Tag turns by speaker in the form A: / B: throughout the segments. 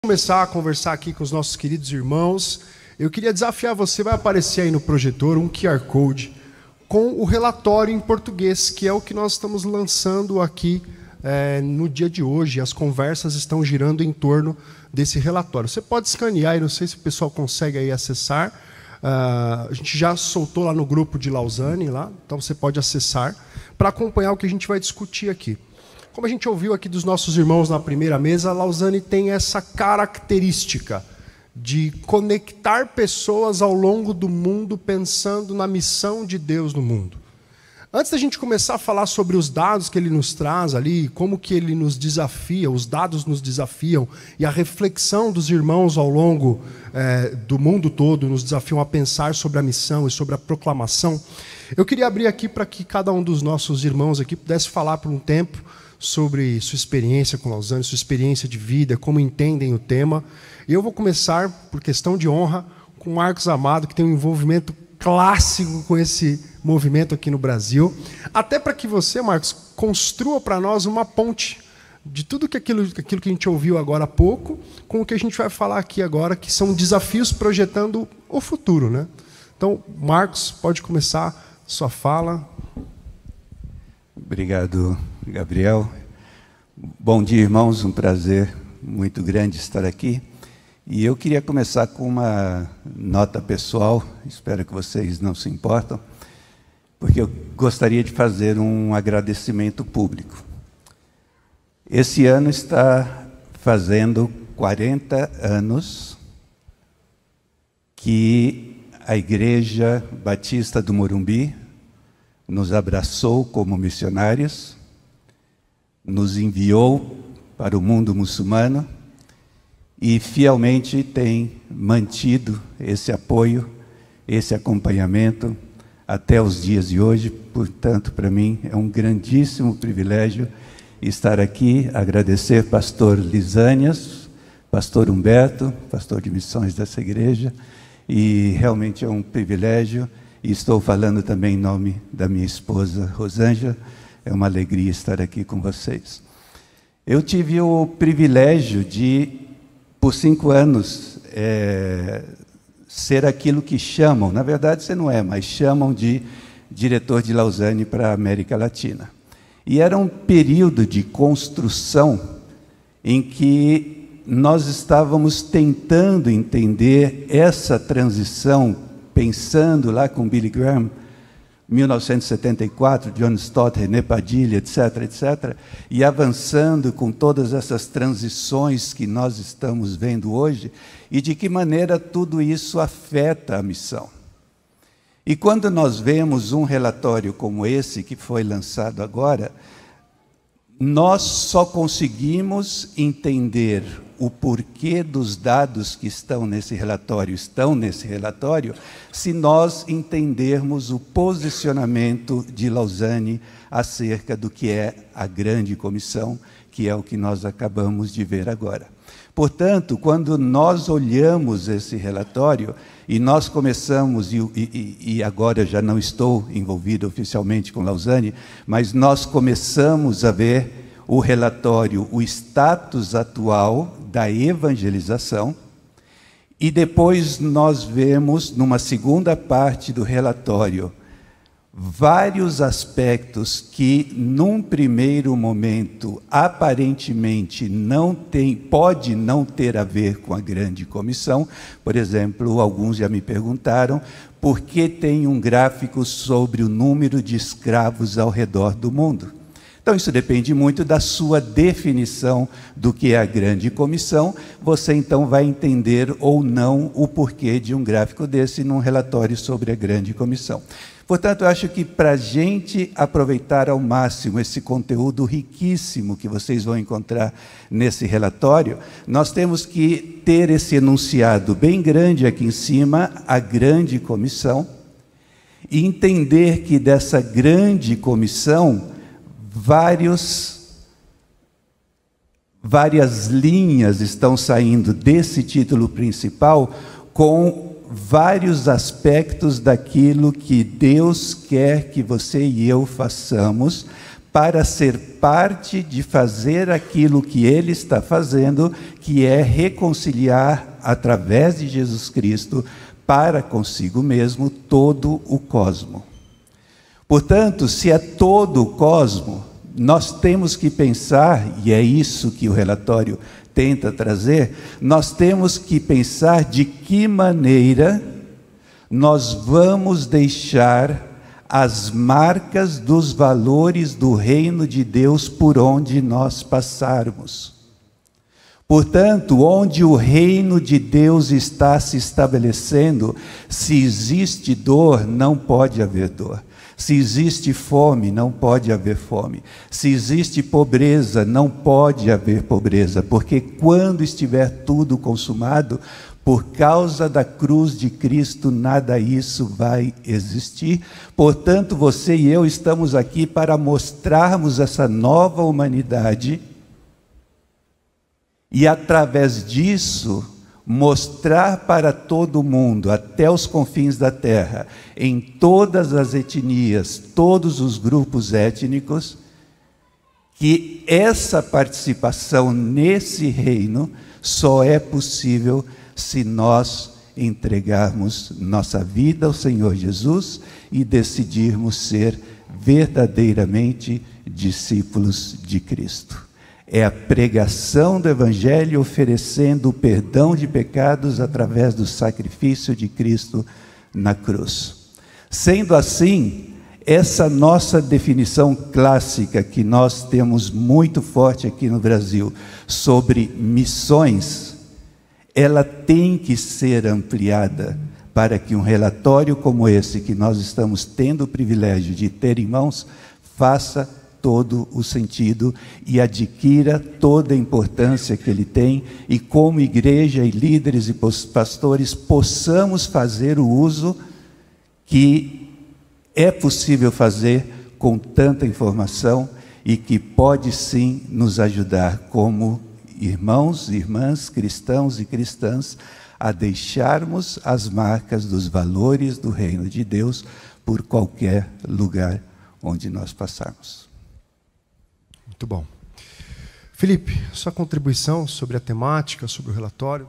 A: começar a conversar aqui com os nossos queridos irmãos, eu queria desafiar você, vai aparecer aí no projetor um QR Code com o relatório em português, que é o que nós estamos lançando aqui no dia de hoje. As conversas estão girando em torno desse relatório. Você pode escanear, e não sei se o pessoal consegue aí acessar. A gente já soltou lá no grupo de Lausanne, lá, então você pode acessar para acompanhar o que a gente vai discutir aqui. Como a gente ouviu aqui dos nossos irmãos na primeira mesa, Lausanne tem essa característica de conectar pessoas ao longo do mundo pensando na missão de Deus no mundo. Antes da gente começar a falar sobre os dados que ele nos traz ali, como que ele nos desafia, os dados nos desafiam, e a reflexão dos irmãos ao longo do mundo todo nos desafiam a pensar sobre a missão e sobre a proclamação, eu queria abrir aqui para que cada um dos nossos irmãos aqui pudesse falar por um tempo sobre sua experiência com Lausanne, sua experiência de vida, como entendem o tema. E eu vou começar, por questão de honra, com o Marcos Amado, que tem um envolvimento clássico com esse movimento aqui no Brasil, até para que você, Marcos, construa para nós uma ponte de tudo aquilo que a gente ouviu agora há pouco, com o que a gente vai falar aqui agora, que são desafios projetando o futuro, né? Então, Marcos, pode começar sua fala.
B: Obrigado, Gabriel. Bom dia, irmãos. Um prazer muito grande estar aqui. E eu queria começar com uma nota pessoal, espero que vocês não se importam, porque eu gostaria de fazer um agradecimento público. Esse ano está fazendo 40 anos que a Igreja Batista do Morumbi nos abraçou como missionários, nos enviou para o mundo muçulmano e fielmente tem mantido esse apoio, esse acompanhamento até os dias de hoje. Portanto, para mim é um grandíssimo privilégio estar aqui, agradecer pastor Lisânias, pastor Humberto, pastor de missões dessa igreja, e realmente é um privilégio. E estou falando também em nome da minha esposa, Rosângela. É uma alegria estar aqui com vocês. Eu tive o privilégio de, por 5 anos, ser aquilo que chamam, na verdade você não é, mas chamam de diretor de Lausanne para a América Latina. E era um período de construção em que nós estávamos tentando entender essa transição, pensando lá com Billy Graham, 1974, John Stott, René Padilha, etc., etc., e avançando com todas essas transições que nós estamos vendo hoje, e de que maneira tudo isso afeta a missão. E quando nós vemos um relatório como esse, que foi lançado agora, nós só conseguimos entender o porquê dos dados que estão nesse relatório, se nós entendermos o posicionamento de Lausanne acerca do que é a grande comissão, que é o que nós acabamos de ver agora. Portanto, quando nós olhamos esse relatório, e nós começamos, e agora já não estou envolvido oficialmente com Lausanne, mas nós começamos a ver o relatório, o status atual da evangelização, e depois nós vemos, numa segunda parte do relatório, vários aspectos que, num primeiro momento, aparentemente pode não ter a ver com a grande comissão. Por exemplo, alguns já me perguntaram por que tem um gráfico sobre o número de escravos ao redor do mundo. Então, isso depende muito da sua definição do que é a grande comissão. Você, então, vai entender ou não o porquê de um gráfico desse num relatório sobre a grande comissão. Portanto, eu acho que para a gente aproveitar ao máximo esse conteúdo riquíssimo que vocês vão encontrar nesse relatório, nós temos que ter esse enunciado bem grande aqui em cima, a grande comissão, e entender que dessa grande comissão, várias linhas estão saindo desse título principal com vários aspectos daquilo que Deus quer que você e eu façamos para ser parte de fazer aquilo que Ele está fazendo, que é reconciliar através de Jesus Cristo para consigo mesmo todo o cosmo. Portanto, se é todo o cosmo, nós temos que pensar, e é isso que o relatório tenta trazer, nós temos que pensar de que maneira nós vamos deixar as marcas dos valores do reino de Deus por onde nós passarmos. Portanto, onde o reino de Deus está se estabelecendo, se existe dor, não pode haver dor. Se existe fome, não pode haver fome. Se existe pobreza, não pode haver pobreza, porque quando estiver tudo consumado, por causa da cruz de Cristo, nada disso vai existir. Portanto, você e eu estamos aqui para mostrarmos essa nova humanidade e, através disso, mostrar para todo mundo, até os confins da terra, em todas as etnias, todos os grupos étnicos, que essa participação nesse reino só é possível se nós entregarmos nossa vida ao Senhor Jesus e decidirmos ser verdadeiramente discípulos de Cristo. É a pregação do Evangelho oferecendo o perdão de pecados através do sacrifício de Cristo na cruz. Sendo assim, essa nossa definição clássica que nós temos muito forte aqui no Brasil sobre missões, ela tem que ser ampliada para que um relatório como esse que nós estamos tendo o privilégio de ter em mãos faça todo o sentido e adquira toda a importância que ele tem, e como igreja e líderes e pastores possamos fazer o uso que é possível fazer com tanta informação e que pode sim nos ajudar como irmãos, irmãs, cristãos e cristãs a deixarmos as marcas dos valores do reino de Deus por qualquer lugar onde nós passarmos.
A: Muito bom. Felipe, sua contribuição sobre a temática, sobre o relatório.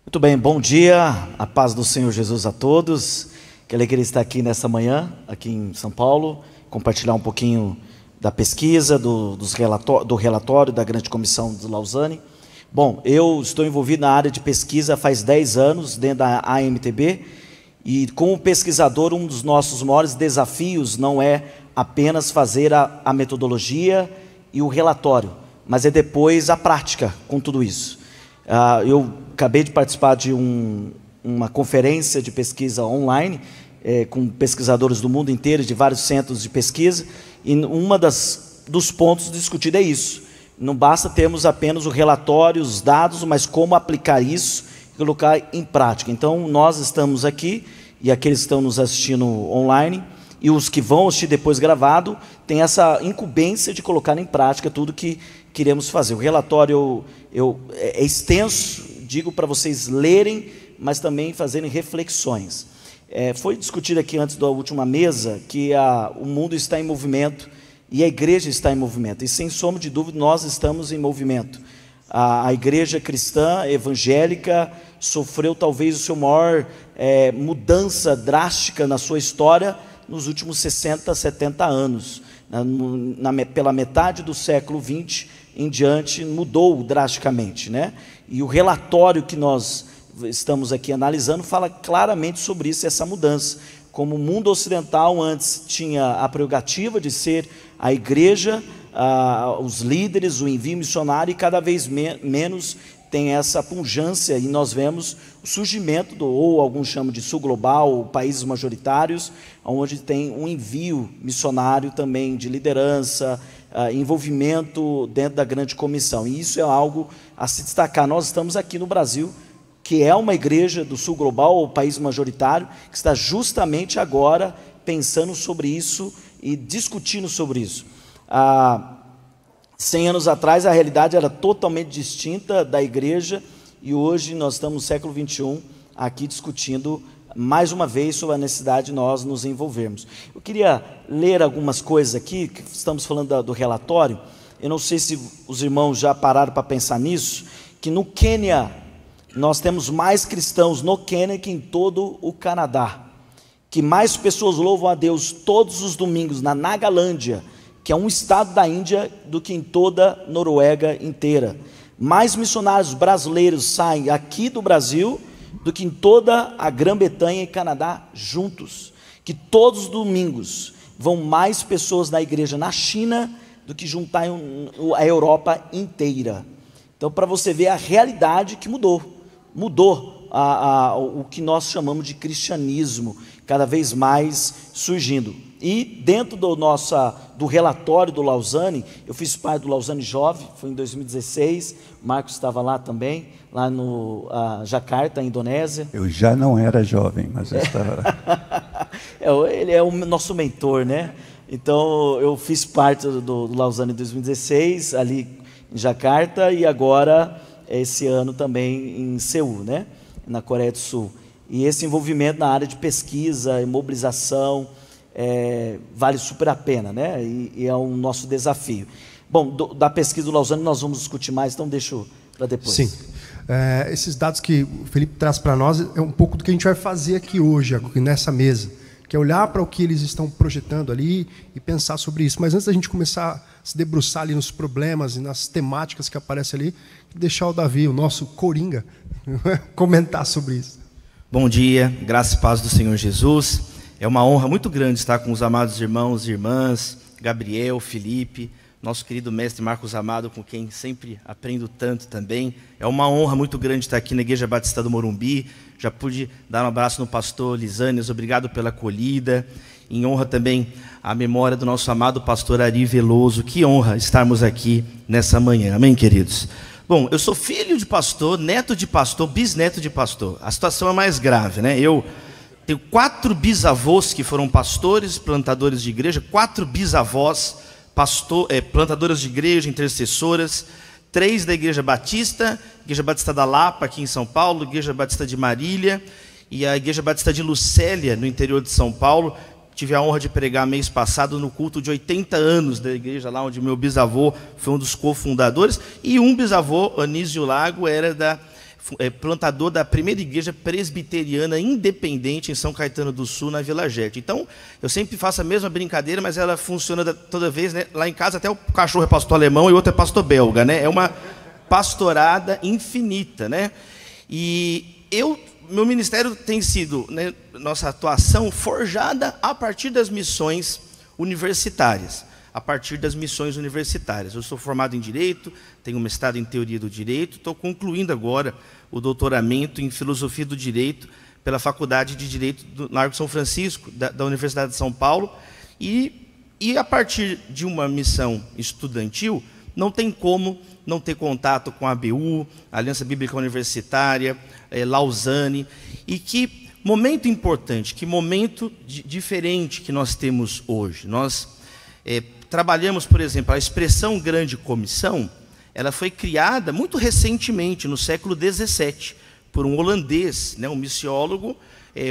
C: Muito bem, bom dia, a paz do Senhor Jesus a todos. Que alegria estar aqui nessa manhã, aqui em São Paulo, compartilhar um pouquinho da pesquisa, do relatório da Grande Comissão de Lausanne. Bom, eu estou envolvido na área de pesquisa faz 10 anos, dentro da AMTB, e como pesquisador, um dos nossos maiores desafios não é apenas fazer a metodologia e o relatório, mas é depois a prática com tudo isso. Eu acabei de participar de uma conferência de pesquisa online, com pesquisadores do mundo inteiro, de vários centros de pesquisa, e dos pontos discutidos é isso. Não basta termos apenas o relatório, os dados, mas como aplicar isso e colocar em prática. Então, nós estamos aqui, e aqueles que estão nos assistindo online, e os que vão assistir depois gravado, têm essa incumbência de colocar em prática tudo que queremos fazer. O relatório é extenso, digo para vocês lerem, mas também fazerem reflexões. Foi discutido aqui antes da última mesa que o mundo está em movimento e a igreja está em movimento, e sem sombra de dúvida nós estamos em movimento. A igreja cristã evangélica sofreu talvez o seu maior mudança drástica na sua história nos últimos 60, 70 anos. Pela metade do século XX em diante mudou drasticamente, né? E o relatório que nós estamos aqui analisando fala claramente sobre isso, essa mudança. Como o mundo ocidental antes tinha a prerrogativa de ser a igreja, os líderes, o envio missionário, e cada vez menos tem essa pujança, e nós vemos o surgimento ou alguns chamam de sul global, países majoritários, onde tem um envio missionário também de liderança, envolvimento dentro da grande comissão, e isso é algo a se destacar. Nós estamos aqui no Brasil, que é uma igreja do sul global, ou país majoritário, que está justamente agora pensando sobre isso e discutindo sobre isso. 100 anos atrás a realidade era totalmente distinta da igreja, e hoje nós estamos no século XXI aqui discutindo mais uma vez sobre a necessidade de nós nos envolvermos. Eu queria ler algumas coisas aqui, que estamos falando do relatório. Eu não sei se os irmãos já pararam para pensar nisso, que no Quênia, nós temos mais cristãos no Quênia que em todo o Canadá, que mais pessoas louvam a Deus todos os domingos na Nagalândia, que é um estado da Índia, do que em toda a Noruega inteira. Mais missionários brasileiros saem aqui do Brasil do que em toda a Grã-Bretanha e Canadá juntos, que todos os domingos vão mais pessoas na igreja na China do que juntar a Europa inteira. Então, para você ver a realidade que mudou o que nós chamamos de cristianismo, cada vez mais surgindo. E dentro do relatório do Lausanne, eu fiz parte do Lausanne Jovem, foi em 2016, Marcos estava lá também, lá no Jakarta, Indonésia.
B: Eu já não era jovem, mas eu estava lá.
C: Ele é o nosso mentor, né? Então, eu fiz parte do Lausanne em 2016, ali em Jakarta, e agora, esse ano também em Seul, né? Na Coreia do Sul. E esse envolvimento na área de pesquisa e mobilização vale super a pena, né? E é um nosso desafio. Bom, da pesquisa do Lausanne nós vamos discutir mais, então deixo para depois.
A: Sim. Esses dados que o Felipe traz para nós é um pouco do que a gente vai fazer aqui hoje, aqui nessa mesa, que é olhar para o que eles estão projetando ali e pensar sobre isso. Mas antes da gente começar a se debruçar ali nos problemas e nas temáticas que aparecem ali, deixar o Davi, o nosso coringa, comentar sobre isso.
D: Bom dia, graça e paz do Senhor Jesus. É uma honra muito grande estar com os amados irmãos e irmãs, Gabriel, Felipe, nosso querido mestre Marcos Amado, com quem sempre aprendo tanto também. É uma honra muito grande estar aqui na Igreja Batista do Morumbi. Já pude dar um abraço no pastor Lisânias, obrigado pela acolhida. Em honra também à memória do nosso amado pastor Ari Veloso. Que honra estarmos aqui nessa manhã. Amém, queridos? Bom, eu sou filho de pastor, neto de pastor, bisneto de pastor. A situação é mais grave, né? Eu tenho 4 bisavós que foram pastores, plantadores de igreja, 4 bisavós, plantadoras de igreja, intercessoras, 3 da Igreja Batista da Lapa, aqui em São Paulo, Igreja Batista de Marília e a Igreja Batista de Lucélia, no interior de São Paulo. Tive a honra de pregar mês passado no culto de 80 anos da igreja, lá onde meu bisavô foi um dos cofundadores, e um bisavô, Anísio Lago, era plantador da primeira igreja presbiteriana independente em São Caetano do Sul, na Vila Gerte. Então, eu sempre faço a mesma brincadeira, mas ela funciona toda vez, né? Lá em casa até o cachorro é pastor alemão e o outro é pastor belga, né? É uma pastorada infinita, né? E meu ministério tem sido, né, nossa atuação forjada a partir das missões universitárias. Eu sou formado em Direito, tenho mestrado em Teoria do Direito, estou concluindo agora o doutoramento em Filosofia do Direito pela Faculdade de Direito do Largo São Francisco, da Universidade de São Paulo, e a partir de uma missão estudantil, não tem como não ter contato com a ABU, Aliança Bíblica Universitária, Lausanne, e que momento importante, que momento diferente que nós temos hoje. Nós trabalhamos, por exemplo, a expressão grande comissão, ela foi criada muito recentemente, no século XVII, por um holandês, né, um missiólogo,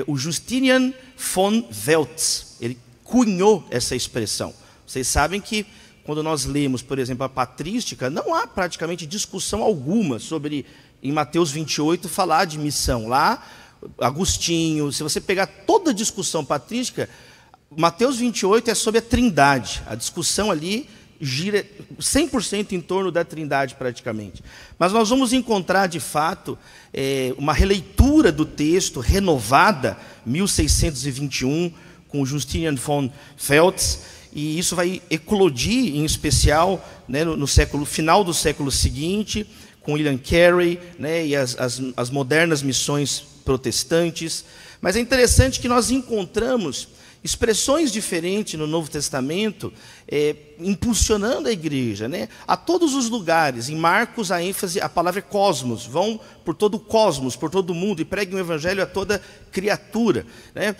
D: o Justinian von Veltz. Ele cunhou essa expressão. Vocês sabem que, quando nós lemos, por exemplo, a patrística, não há praticamente discussão alguma sobre, em Mateus 28, falar de missão. Lá, Agostinho, se você pegar toda a discussão patrística, Mateus 28 é sobre a Trindade. A discussão ali gira 100% em torno da Trindade, praticamente. Mas nós vamos encontrar, de fato, uma releitura do texto renovada, 1621, com Justinian von Veltz, e isso vai eclodir, em especial, né, no final do século seguinte, com William Carey, né, e as modernas missões protestantes. Mas é interessante que nós encontramos expressões diferentes no Novo Testamento, impulsionando a igreja, né? A todos os lugares. Em Marcos, a ênfase, a palavra é cosmos. Vão por todo o cosmos, por todo o mundo, e preguem o evangelho a toda criatura, né?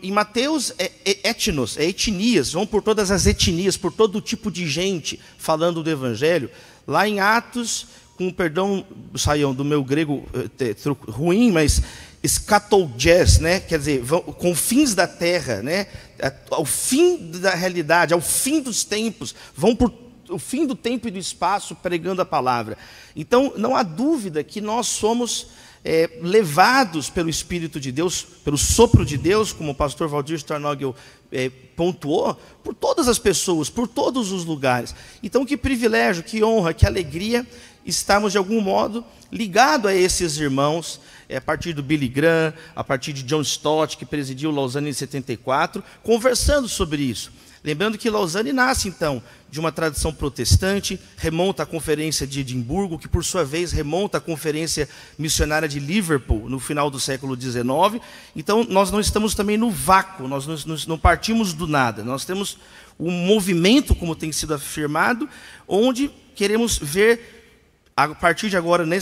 D: Em Mateus, etnos, etnias. Vão por todas as etnias, por todo tipo de gente, falando do evangelho. Lá em Atos, com perdão, Saião, do meu grego ruim, mas escatologés, né? Quer dizer, com fins da terra, né? Ao fim da realidade, ao fim dos tempos, vão por o fim do tempo e do espaço pregando a palavra. Então, não há dúvida que nós somos levados pelo Espírito de Deus, pelo sopro de Deus, como o pastor Valdir Starnogel pontuou, por todas as pessoas, por todos os lugares. Então, que privilégio, que honra, que alegria estarmos, de algum modo, ligados a esses irmãos, a partir do Billy Graham, a partir de John Stott, que presidiu Lausanne em 74, conversando sobre isso. Lembrando que Lausanne nasce, então, de uma tradição protestante, remonta à Conferência de Edimburgo, que, por sua vez, remonta à Conferência Missionária de Liverpool, no final do século XIX. Então, nós não estamos também no vácuo, nós não partimos do nada. Nós temos um movimento, como tem sido afirmado, onde queremos ver, a partir de agora, na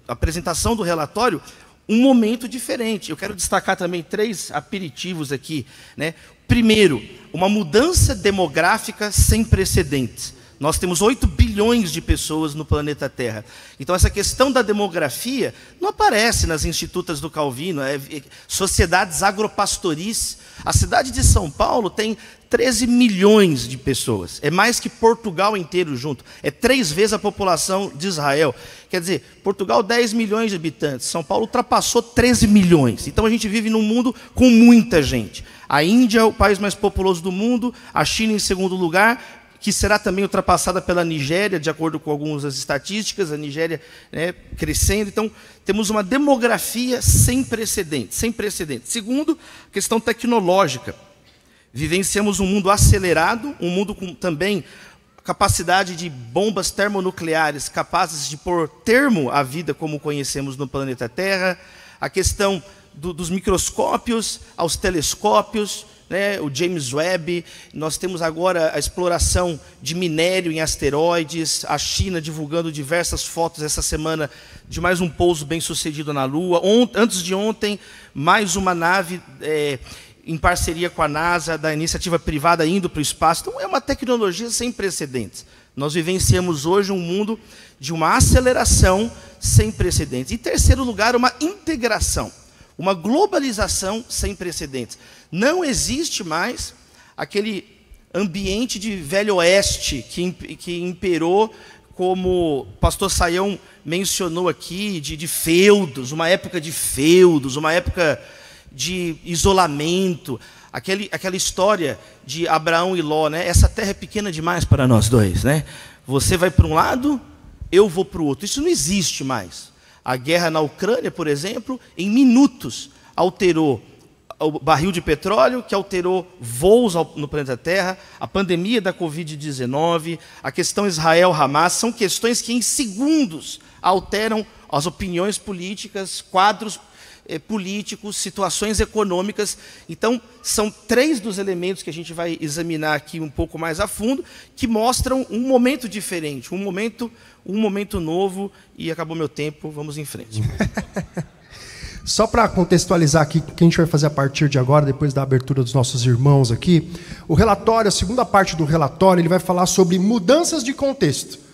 D: apresentação do relatório, um momento diferente. Eu quero destacar também 3 aperitivos aqui, né? Primeiro, uma mudança demográfica sem precedentes. Nós temos 8 bilhões de pessoas no planeta Terra. Então, essa questão da demografia não aparece nas institutas do Calvino, sociedades agropastoris. A cidade de São Paulo tem 13 milhões de pessoas. É mais que Portugal inteiro junto. É 3 vezes a população de Israel. Quer dizer, Portugal, 10 milhões de habitantes. São Paulo ultrapassou 13 milhões. Então, a gente vive num mundo com muita gente. A Índia é o país mais populoso do mundo, a China em segundo lugar, que será também ultrapassada pela Nigéria, de acordo com algumas estatísticas, a Nigéria, né, crescendo. Então, temos uma demografia sem precedentes, sem precedentes. Segundo, questão tecnológica. Vivenciamos um mundo acelerado, um mundo com também capacidade de bombas termonucleares capazes de pôr termo à vida como conhecemos no planeta Terra. A questão dos microscópios aos telescópios, né, o James Webb. Nós temos agora a exploração de minério em asteroides, a China divulgando diversas fotos essa semana de mais um pouso bem-sucedido na Lua. Antes de ontem, mais uma nave em parceria com a NASA, da iniciativa privada, indo para o espaço. Então, é uma tecnologia sem precedentes. Nós vivenciamos hoje um mundo de uma aceleração sem precedentes. Em terceiro lugar, uma integração. Uma globalização sem precedentes. Não existe mais aquele ambiente de velho oeste que imperou, como o pastor Saião mencionou aqui, de feudos, uma época de feudos, uma época de isolamento. Aquela história de Abraão e Ló, né? Essa terra é pequena demais para nós dois, né? Você vai para um lado, eu vou para o outro. Isso não existe mais. A guerra na Ucrânia, por exemplo, em minutos alterou o barril de petróleo, que alterou voos no planeta Terra, a pandemia da Covid-19, a questão Israel-Hamas, são questões que em segundos alteram as opiniões políticas, quadros políticos, situações econômicas. Então, são 3 dos elementos que a gente vai examinar aqui um pouco mais a fundo, que mostram um momento diferente, um momento novo. E acabou meu tempo, vamos em frente.
A: Só para contextualizar aqui o que a gente vai fazer a partir de agora, depois da abertura dos nossos irmãos aqui, o relatório, a segunda parte do relatório, ele vai falar sobre mudanças de contexto.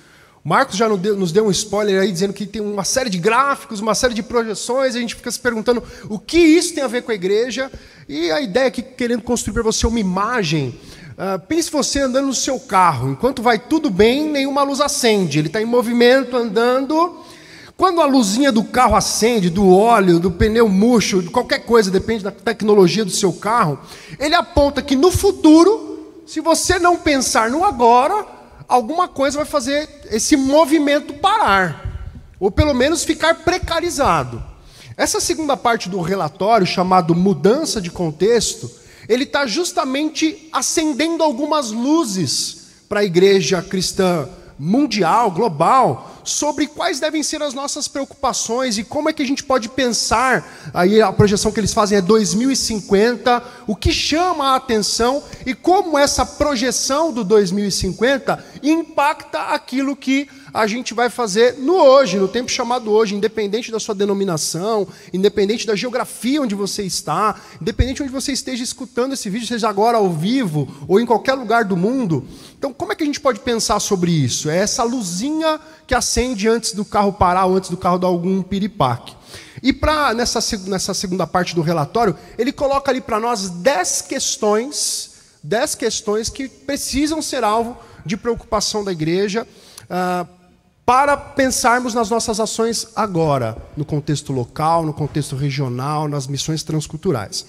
A: O Marcos já nos deu um spoiler aí, dizendo que tem uma série de gráficos, uma série de projeções, e a gente fica se perguntando o que isso tem a ver com a igreja, e a ideia aqui, querendo construir para você uma imagem. Pense você andando no seu carro, enquanto vai tudo bem, nenhuma luz acende, ele está em movimento, andando. Quando a luzinha do carro acende, do óleo, do pneu murcho, de qualquer coisa, depende da tecnologia do seu carro, ele aponta que no futuro, se você não pensar no agora, alguma coisa vai fazer esse movimento parar, ou pelo menos ficar precarizado. Essa segunda parte do relatório, chamado Mudança de Contexto, ele está justamente acendendo algumas luzes para a igreja cristã mundial, global, sobre quais devem ser as nossas preocupações e como é que a gente pode pensar, aí a projeção que eles fazem é 2050, o que chama a atenção e como essa projeção do 2050 impacta aquilo que a gente vai fazer no hoje, no tempo chamado hoje, independente da sua denominação, independente da geografia onde você está, independente de onde você esteja escutando esse vídeo, seja agora ao vivo ou em qualquer lugar do mundo. Então, como é que a gente pode pensar sobre isso? É essa luzinha que acende antes do carro parar ou antes do carro dar algum piripaque. E nessa segunda parte do relatório, ele coloca ali para nós 10 questões que precisam ser alvo de preocupação da igreja, para pensarmos nas nossas ações agora, no contexto local, no contexto regional, nas missões transculturais.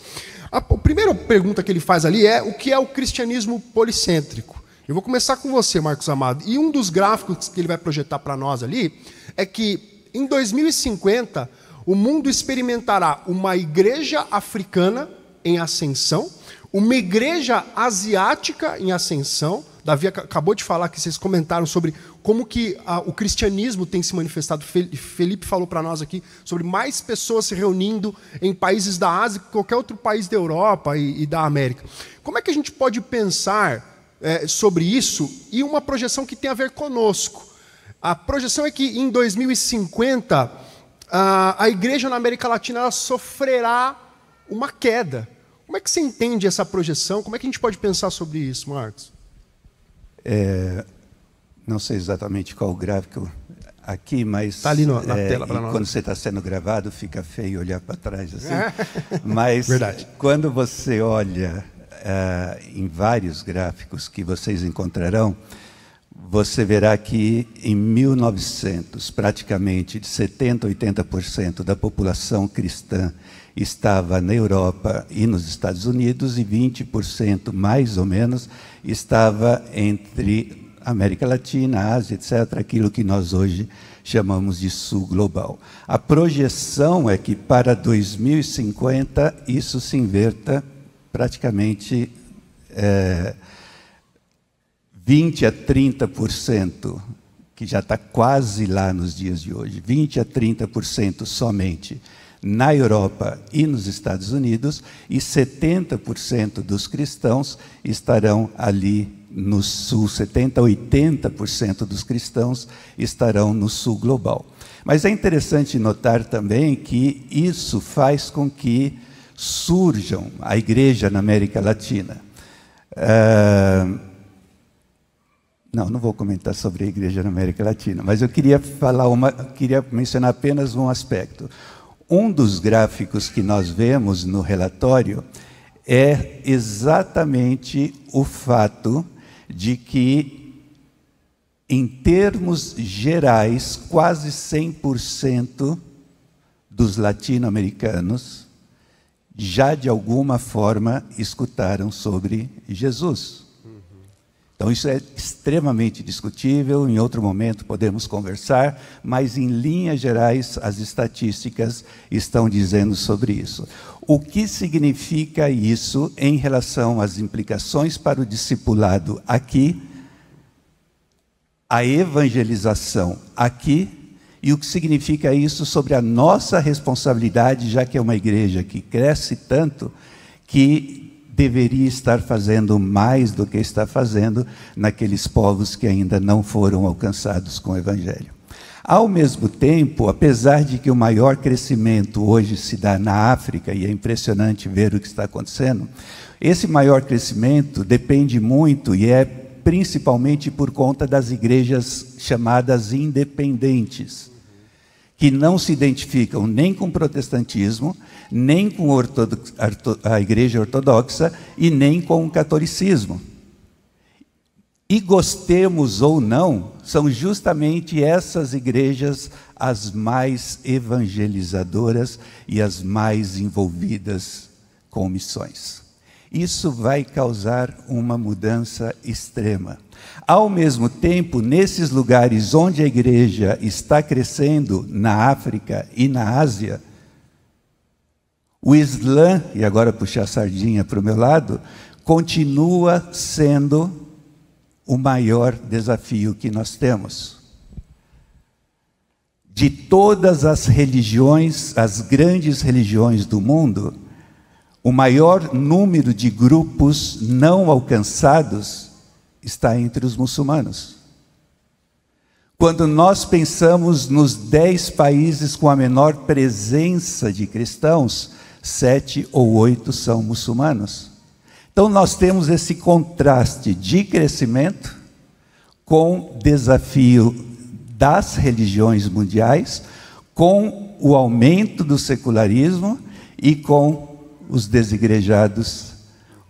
A: A primeira pergunta que ele faz ali é: o que é o cristianismo policêntrico? Eu vou começar com você, Marcos Amado. E um dos gráficos que ele vai projetar para nós ali é que, em 2050, o mundo experimentará uma igreja africana em ascensão, uma igreja asiática em ascensão. Davi acabou de falar que vocês comentaram sobre como que o cristianismo tem se manifestado. Felipe falou para nós aqui sobre mais pessoas se reunindo em países da Ásia que qualquer outro país da Europa e da América. Como é que a gente pode pensar sobre isso e uma projeção que tem a ver conosco? A projeção é que em 2050 a igreja na América Latina ela sofrerá uma queda. Como é que você entende essa projeção? Como é que a gente pode pensar sobre isso, Marcos?
B: Não sei exatamente qual o gráfico aqui, mas...
A: Está ali na tela para nós.
B: Quando você está sendo gravado, fica feio olhar para trás assim. Mas
A: verdade.
B: Quando você olha em vários gráficos que vocês encontrarão, você verá que em 1900, praticamente de 70% a 80% da população cristã estava na Europa e nos Estados Unidos, e 20%, mais ou menos, estava entre América Latina, Ásia, etc., aquilo que nós hoje chamamos de Sul global. A projeção é que para 2050 isso se inverta praticamente 20% a 30%, que já está quase lá nos dias de hoje, 20% a 30% somente na Europa e nos Estados Unidos, e 70% dos cristãos estarão ali no Sul, 70% a 80% dos cristãos estarão no Sul global. Mas é interessante notar também que isso faz com que surjam a igreja na América Latina. Não vou comentar sobre a igreja na América Latina, mas eu queria mencionar apenas um aspecto. Um dos gráficos que nós vemos no relatório é exatamente o fato de que, em termos gerais, quase 100% dos latino-americanos já de alguma forma escutaram sobre Jesus. Então isso é extremamente discutível, em outro momento podemos conversar, mas em linhas gerais as estatísticas estão dizendo sobre isso. O que significa isso em relação às implicações para o discipulado aqui, a evangelização aqui, e o que significa isso sobre a nossa responsabilidade, já que é uma igreja que cresce tanto, que deveria estar fazendo mais do que está fazendo naqueles povos que ainda não foram alcançados com o Evangelho. Ao mesmo tempo, apesar de que o maior crescimento hoje se dá na África, e é impressionante ver o que está acontecendo, esse maior crescimento depende muito, e é principalmente por conta das igrejas chamadas independentes, que não se identificam nem com o protestantismo, nem com a igreja ortodoxa e nem com o catolicismo. E gostemos ou não, são justamente essas igrejas as mais evangelizadoras e as mais envolvidas com missões. Isso vai causar uma mudança extrema. Ao mesmo tempo, nesses lugares onde a igreja está crescendo, na África e na Ásia, o Islã, e agora puxar a sardinha para o meu lado, continua sendo o maior desafio que nós temos. De todas as religiões, as grandes religiões do mundo, o maior número de grupos não alcançados está entre os muçulmanos. Quando nós pensamos nos 10 países com a menor presença de cristãos, 7 ou 8 são muçulmanos. Então nós temos esse contraste de crescimento com desafio das religiões mundiais, com o aumento do secularismo e com os desigrejados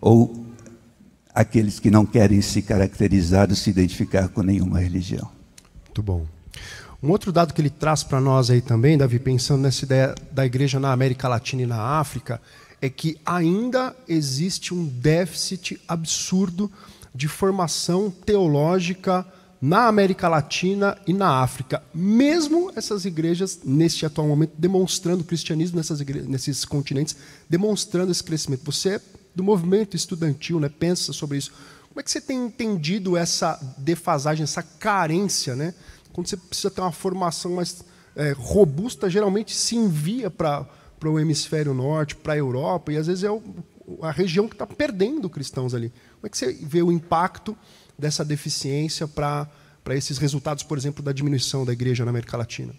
B: ou aqueles que não querem se caracterizar ou se identificar com nenhuma religião.
A: Muito bom. Um outro dado que ele traz para nós aí também, Davi, pensando nessa ideia da igreja na América Latina e na África, é que ainda existe um déficit absurdo de formação teológica na América Latina e na África. Mesmo essas igrejas, neste atual momento, demonstrando o cristianismo nesses continentes, demonstrando esse crescimento. Você é do movimento estudantil, né? Pensa sobre isso. Como é que você tem entendido essa defasagem, essa carência, né? Quando você precisa ter uma formação mais robusta, geralmente se envia para o hemisfério norte, para a Europa, e às vezes é a região que está perdendo cristãos ali. Como é que você vê o impacto dessa deficiência para esses resultados, por exemplo, da diminuição da igreja na América Latina?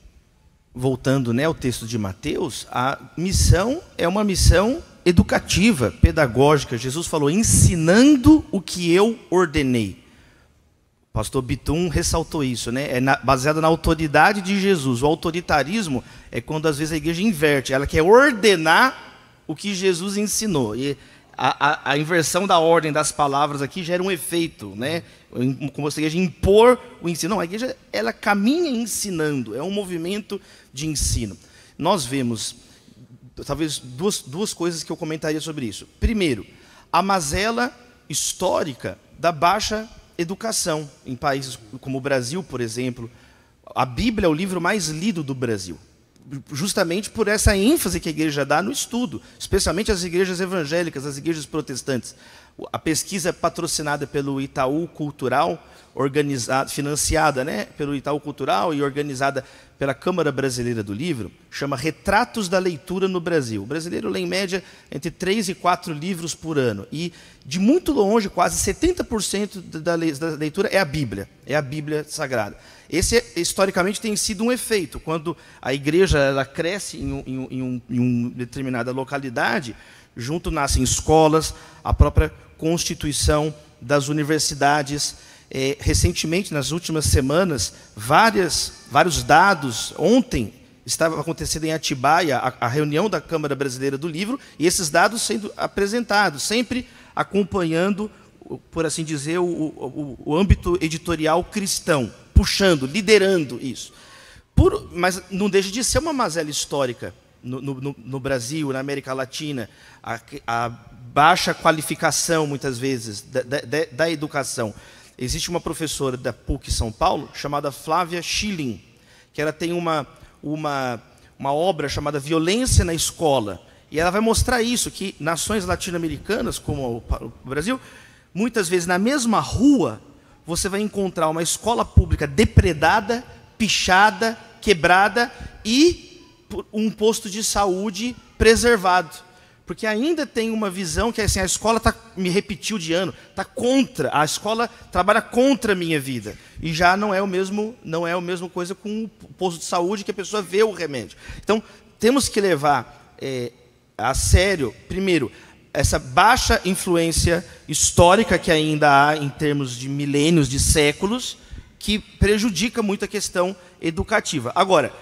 D: Voltando, né, ao texto de Mateus, a missão é uma missão educativa, pedagógica. Jesus falou, ensinando o que eu ordenei. O pastor Bitum ressaltou isso, né? Baseado na autoridade de Jesus. O autoritarismo é quando às vezes a igreja inverte, ela quer ordenar o que Jesus ensinou. E a inversão da ordem das palavras aqui gera um efeito, né? Como se a igreja impor o ensino. Não, a igreja ela caminha ensinando, é um movimento de ensino. Nós vemos, talvez, duas coisas que eu comentaria sobre isso. Primeiro, a mazela histórica da baixa educação em países como o Brasil, por exemplo. A Bíblia é o livro mais lido do Brasil, justamente por essa ênfase que a igreja dá no estudo, especialmente as igrejas evangélicas, as igrejas protestantes. A pesquisa patrocinada pelo Itaú Cultural, financiada, né, pelo Itaú Cultural e organizada pela Câmara Brasileira do Livro, chama Retratos da Leitura no Brasil. O brasileiro lê, em média, entre 3 e 4 livros por ano. E, de muito longe, quase 70% da leitura é a Bíblia Sagrada. Esse, historicamente, tem sido um efeito. Quando a igreja ela cresce em uma determinada localidade, junto nascem escolas, a própria constituição das universidades. Recentemente, nas últimas semanas, vários dados. Ontem estava acontecendo em Atibaia a reunião da Câmara Brasileira do Livro, e esses dados sendo apresentados, sempre acompanhando, por assim dizer, o âmbito editorial cristão, puxando, liderando isso. Mas não deixa de ser uma mazela histórica no Brasil, na América Latina, a baixa qualificação, muitas vezes, da educação. Existe uma professora da PUC São Paulo, chamada Flávia Schilling, que ela tem uma obra chamada Violência na Escola. E ela vai mostrar isso, que nações latino-americanas, como o Brasil, muitas vezes na mesma rua, você vai encontrar uma escola pública depredada, pichada, quebrada e um posto de saúde preservado. Porque ainda tem uma visão que assim, a escola me repetiu de ano, a escola trabalha contra a minha vida. E já não é a mesma coisa com o posto de saúde, que a pessoa vê o remédio. Então, temos que levar a sério, primeiro, essa baixa influência histórica que ainda há em termos de milênios, de séculos, que prejudica muito a questão educativa. Agora,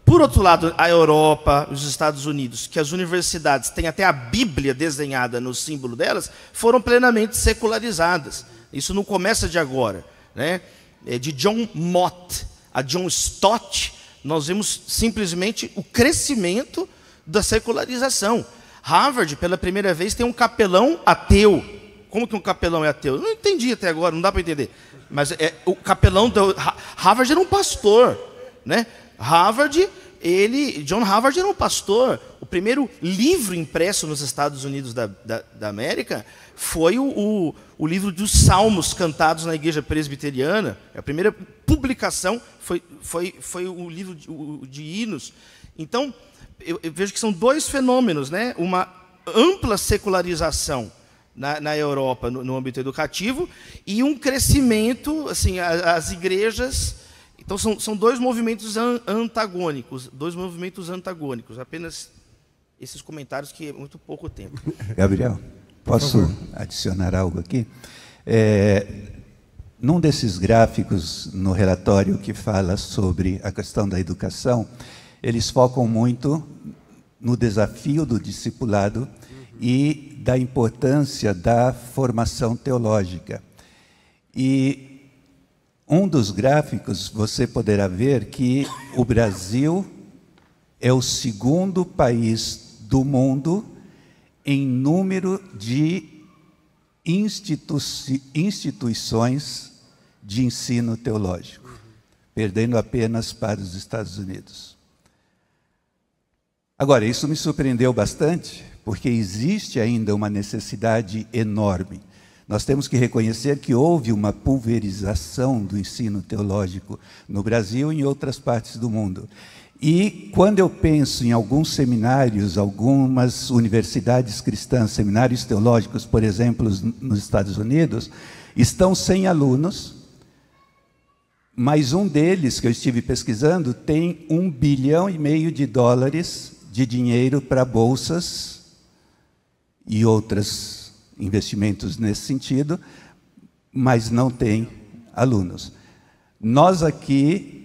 D: por outro lado, a Europa, os Estados Unidos, que as universidades têm até a Bíblia desenhada no símbolo delas, foram plenamente secularizadas. Isso não começa de agora, né? De John Mott a John Stott, nós vemos simplesmente o crescimento da secularização. Harvard, pela primeira vez, tem um capelão ateu. Como que um capelão é ateu? Eu não entendi até agora, não dá para entender. Mas o capelão do Harvard era um pastor, né? John Harvard era um pastor. O primeiro livro impresso nos Estados Unidos da América foi o livro dos Salmos cantados na igreja presbiteriana. A primeira publicação foi o livro de hinos. Então, eu vejo que são dois fenômenos, né? Uma ampla secularização na Europa, no âmbito educativo, e um crescimento, assim, as igrejas. Então, são dois movimentos antagônicos, apenas esses comentários, que é muito pouco tempo.
B: Gabriel, posso adicionar algo aqui? Num desses gráficos, no relatório que fala sobre a questão da educação, eles focam muito no desafio do discipulado e da importância da formação teológica. E um dos gráficos você poderá ver que o Brasil é o segundo país do mundo em número de instituições de ensino teológico, perdendo apenas para os Estados Unidos. Agora, isso me surpreendeu bastante, porque existe ainda uma necessidade enorme. Nós temos que reconhecer que houve uma pulverização do ensino teológico no Brasil e em outras partes do mundo. E quando eu penso em alguns seminários, algumas universidades cristãs, seminários teológicos, por exemplo, nos Estados Unidos, estão sem alunos, mas um deles, que eu estive pesquisando, tem $1,5 bilhão de dinheiro para bolsas e outros investimentos nesse sentido, mas não tem alunos. Nós aqui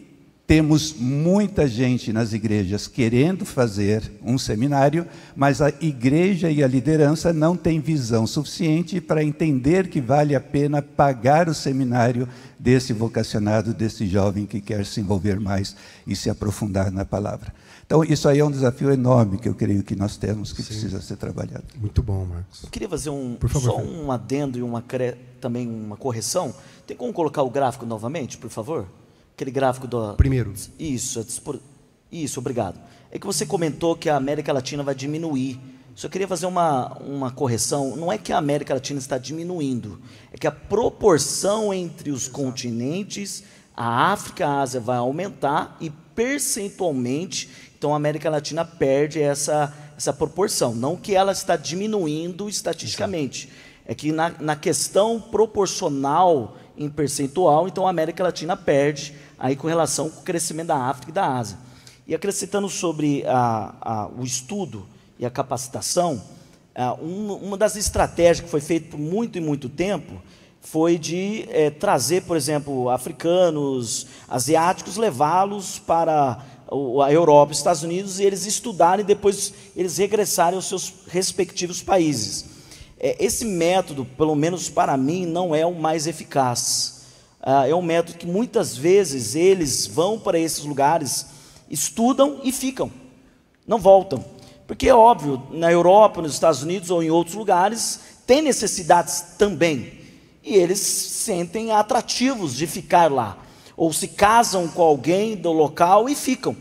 B: temos muita gente nas igrejas querendo fazer um seminário, mas a igreja e a liderança não têm visão suficiente para entender que vale a pena pagar o seminário desse vocacionado, desse jovem que quer se envolver mais e se aprofundar na palavra. Então, isso aí é um desafio enorme que eu creio que nós temos, que precisa ser trabalhado.
A: Muito bom, Marcos.
C: Eu queria fazer
A: só
C: um adendo e também uma correção. Tem como colocar o gráfico novamente, por favor? Aquele gráfico do...
A: Primeiro.
C: Isso, obrigado. É que você comentou que a América Latina vai diminuir. Só queria fazer uma correção. Não é que a América Latina está diminuindo, é que a proporção entre os continentes, a África e a Ásia, vai aumentar e percentualmente, então a América Latina perde essa proporção. Não que ela está diminuindo estatisticamente, é que na questão proporcional em percentual, então a América Latina perde aí com relação ao crescimento da África e da Ásia. E acrescentando sobre o estudo e a capacitação, uma das estratégias que foi feita por muito e muito tempo foi de trazer, por exemplo, africanos, asiáticos, levá-los para a Europa, os Estados Unidos, e eles estudarem e depois eles regressarem aos seus respectivos países. Esse método, pelo menos para mim, não é o mais eficaz. É um método que muitas vezes eles vão para esses lugares, estudam e ficam, não voltam. Porque é óbvio, na Europa, nos Estados Unidos ou em outros lugares, tem necessidades também. E eles se sentem atrativos de ficar lá. Ou se casam com alguém do local e ficam.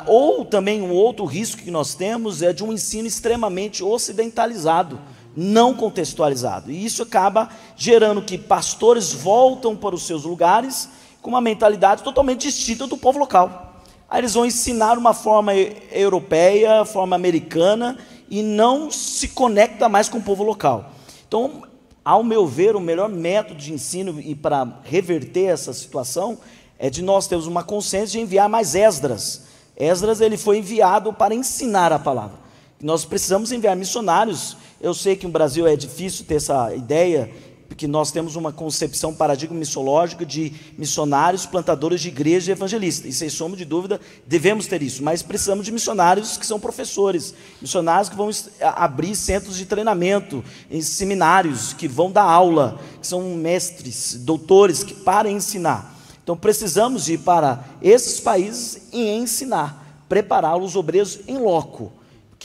C: Ou também um outro risco que nós temos é de um ensino extremamente ocidentalizado, não contextualizado. E isso acaba gerando que pastores voltam para os seus lugares com uma mentalidade totalmente distinta do povo local. Aí eles vão ensinar uma forma europeia, forma americana, e não se conecta mais com o povo local. Então, ao meu ver, o melhor método de ensino e para reverter essa situação é de nós termos uma consciência de enviar mais Esdras. Esdras, ele foi enviado para ensinar a palavra. Nós precisamos enviar missionários. Eu sei que no Brasil é difícil ter essa ideia, porque nós temos uma concepção, paradigma missiológico de missionários, plantadores de igreja e evangelistas. E sem sombra de dúvida, devemos ter isso. Mas precisamos de missionários que são professores, missionários que vão abrir centros de treinamento, em seminários, que vão dar aula, que são mestres, doutores, para ensinar. Então precisamos ir para esses países e ensinar, preparar os obreiros em loco.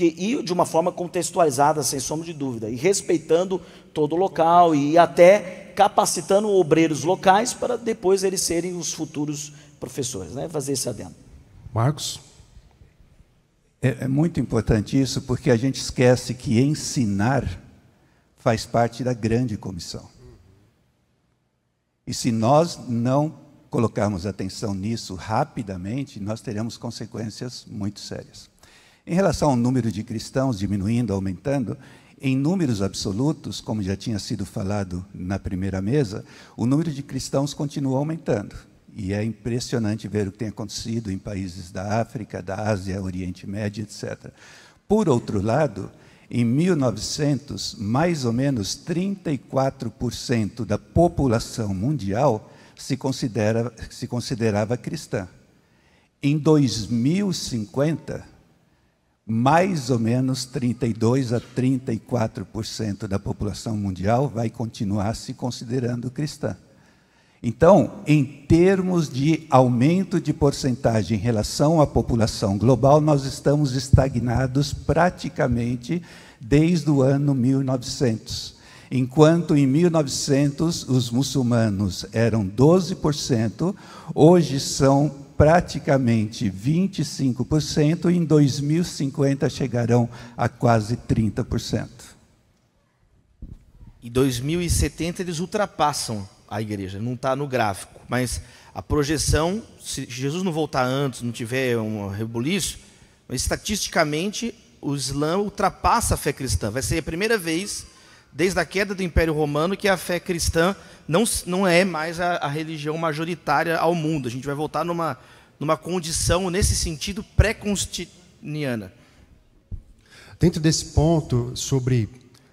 C: E de uma forma contextualizada, sem sombra de dúvida, e respeitando todo o local e até capacitando obreiros locais para depois eles serem os futuros professores, né? Fazer esse adendo.
A: Marcos?
B: É muito importante isso, porque a gente esquece que ensinar faz parte da grande comissão. E se nós não colocarmos atenção nisso rapidamente, nós teremos consequências muito sérias. Em relação ao número de cristãos diminuindo, aumentando, em números absolutos, como já tinha sido falado na primeira mesa, o número de cristãos continua aumentando. E é impressionante ver o que tem acontecido em países da África, da Ásia, Oriente Médio, etc. Por outro lado, em 1900, mais ou menos 34% da população mundial se considerava cristã. Em 2050, mais ou menos 32% a 34% da população mundial vai continuar se considerando cristã. Então, em termos de aumento de porcentagem em relação à população global, nós estamos estagnados praticamente desde o ano 1900. Enquanto em 1900 os muçulmanos eram 12%, hoje são praticamente 25%, e em 2050 chegarão a quase 30%.
D: Em 2070 eles ultrapassam a igreja, não está no gráfico, mas a projeção, se Jesus não voltar antes, não tiver um rebuliço, mas estatisticamente o Islã ultrapassa a fé cristã. Vai ser a primeira vez, desde a queda do Império Romano, que a fé cristã não é mais a religião majoritária ao mundo. A gente vai voltar numa condição, nesse sentido, pré-constantiniana.
A: Dentro desse ponto, sobre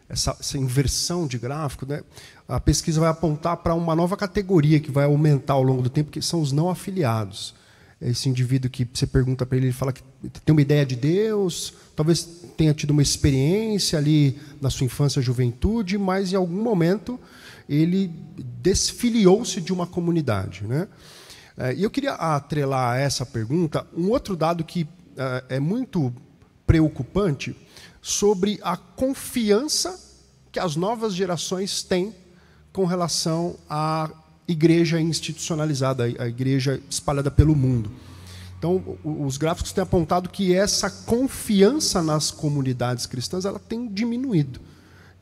A: essa inversão de gráfico, né, a pesquisa vai apontar para uma nova categoria que vai aumentar ao longo do tempo, que são os não afiliados. Esse indivíduo que você pergunta para ele, ele fala que tem uma ideia de Deus, talvez tenha tido uma experiência ali na sua infância e juventude, mas em algum momento ele desfiliou-se de uma comunidade, né? E eu queria atrelar a essa pergunta um outro dado que é muito preocupante sobre a confiança que as novas gerações têm com relação à igreja institucionalizada, a igreja espalhada pelo mundo. Então, os gráficos têm apontado que essa confiança nas comunidades cristãs ela tem diminuído.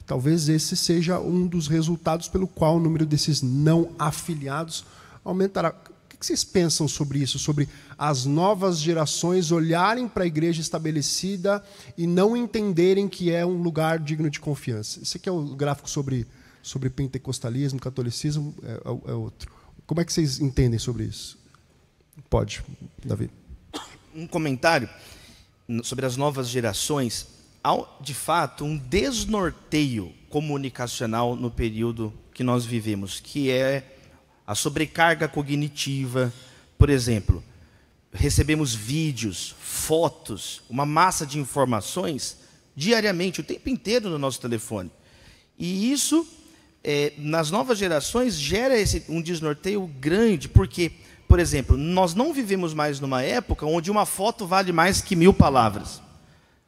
A: Talvez esse seja um dos resultados pelo qual o número desses não afiliados aumentará. O que vocês pensam sobre isso? Sobre as novas gerações olharem para a igreja estabelecida e não entenderem que é um lugar digno de confiança? Esse aqui é o gráfico sobre pentecostalismo, catolicismo, é outro. Como é que vocês entendem sobre isso? Pode, Davi.
D: Um comentário sobre as novas gerações. Há, de fato, um desnorteio comunicacional no período que nós vivemos, que é a sobrecarga cognitiva. Por exemplo, recebemos vídeos, fotos, uma massa de informações diariamente, o tempo inteiro no nosso telefone. E isso, nas novas gerações, gera um desnorteio grande, porque, por exemplo, nós não vivemos mais numa época onde uma foto vale mais que 1000 palavras.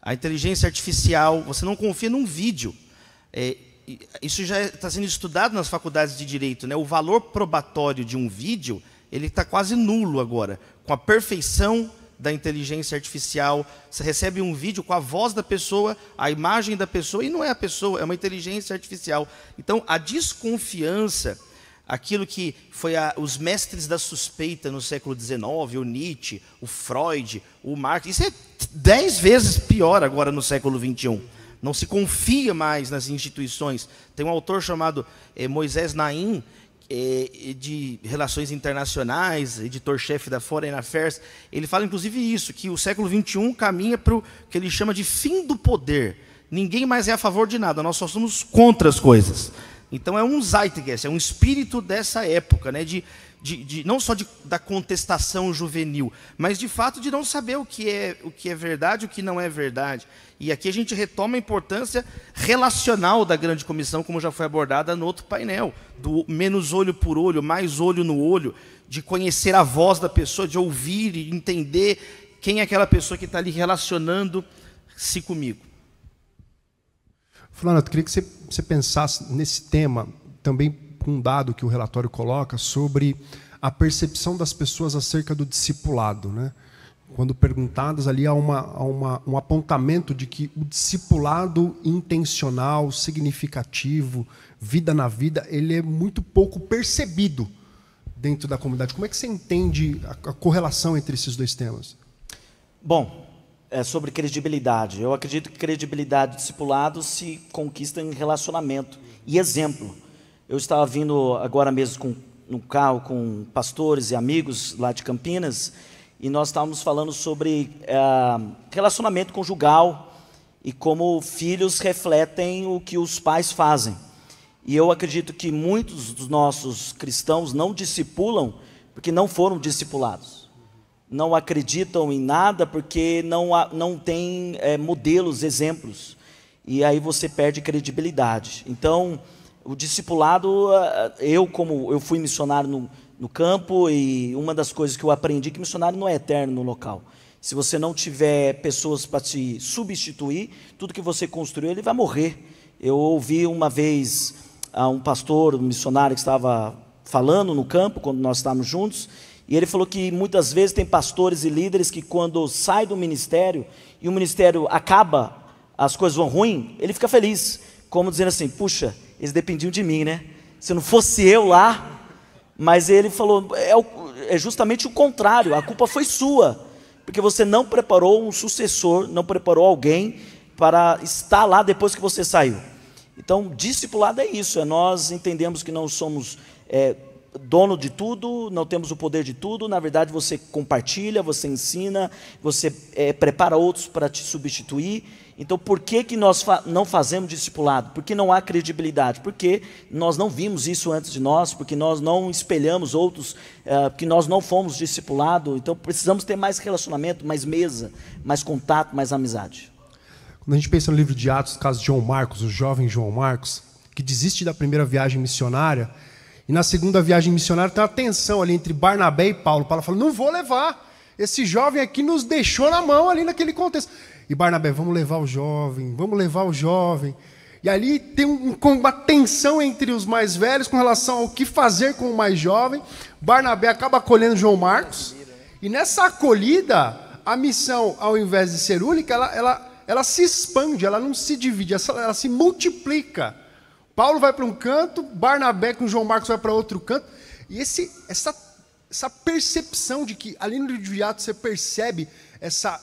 D: A inteligência artificial, você não confia num vídeo. Isso já está sendo estudado nas faculdades de Direito, né? O valor probatório de um vídeo ele está quase nulo agora. Com a perfeição da inteligência artificial, você recebe um vídeo com a voz da pessoa, a imagem da pessoa, e não é a pessoa, é uma inteligência artificial. Então, a desconfiança, aquilo que foi os mestres da suspeita no século XIX, o Nietzsche, o Freud, o Marx, isso é 10 vezes pior agora no século XXI. Não se confia mais nas instituições. Tem um autor chamado Moisés Naim, de Relações Internacionais, editor-chefe da Foreign Affairs. Ele fala, inclusive, isso, que o século XXI caminha para o que ele chama de fim do poder. Ninguém mais é a favor de nada, nós só somos contra as coisas. Então é um zeitgeist, é um espírito dessa época, né, não só da contestação juvenil, mas de fato de não saber o que é verdade e o que não é verdade. E aqui a gente retoma a importância relacional da grande comissão, como já foi abordada no outro painel, do menos olho por olho, mais olho no olho, de conhecer a voz da pessoa, de ouvir e entender quem é aquela pessoa que está ali relacionando-se comigo.
A: Fulano, eu queria que você pensasse nesse tema, também com um dado que o relatório coloca, sobre a percepção das pessoas acerca do discipulado, né? Quando perguntadas ali, há um apontamento de que o discipulado intencional, significativo, vida na vida, ele é muito pouco percebido dentro da comunidade. Como é que você entende a correlação entre esses dois temas?
C: Bom, sobre credibilidade. Eu acredito que credibilidade e discipulado se conquista em relacionamento e exemplo. Eu estava vindo agora mesmo no carro com pastores e amigos lá de Campinas, e nós estávamos falando sobre relacionamento conjugal e como filhos refletem o que os pais fazem. E eu acredito que muitos dos nossos cristãos não discipulam porque não foram discipulados. não acreditam em nada porque não tem modelos, exemplos. E aí você perde credibilidade. Então, o discipulado, eu fui missionário no campo, e uma das coisas que eu aprendi é que missionário não é eterno no local. Se você não tiver pessoas para te substituir, tudo que você construiu, ele vai morrer. Eu ouvi uma vez um pastor, um missionário que estava falando no campo, quando nós estávamos juntos, e ele falou que muitas vezes tem pastores e líderes que quando sai do ministério, e o ministério acaba, as coisas vão ruim, ele fica feliz, como dizendo assim, puxa, eles dependiam de mim, né? Se não fosse eu lá, mas ele falou, é justamente o contrário, a culpa foi sua, porque você não preparou um sucessor, não preparou alguém para estar lá depois que você saiu. Então, discipulado é isso, nós entendemos que não somos dono de tudo, não temos o poder de tudo, na verdade você compartilha, você ensina, você prepara outros para te substituir. Então, por que nós não fazemos discipulado? Porque não há credibilidade, porque nós não vimos isso antes de nós, porque nós não espelhamos outros, porque nós não fomos discipulados. Então, precisamos ter mais relacionamento, mais mesa, mais contato, mais amizade.
A: Quando a gente pensa no livro de Atos, no caso de João Marcos, o jovem João Marcos, que desiste da primeira viagem missionária, e na segunda viagem missionária tem uma tensão ali entre Barnabé e Paulo. Paulo fala, não vou levar, esse jovem aqui nos deixou na mão ali naquele contexto. E Barnabé, vamos levar o jovem, vamos levar o jovem. E ali tem uma tensão entre os mais velhos com relação ao que fazer com o mais jovem. Barnabé acaba acolhendo João Marcos. E nessa acolhida, a missão, ao invés de ser única, ela se expande, ela não se divide, ela se multiplica. Paulo vai para um canto, Barnabé com João Marcos vai para outro canto. E essa percepção de que ali no livro de Atos você percebe essa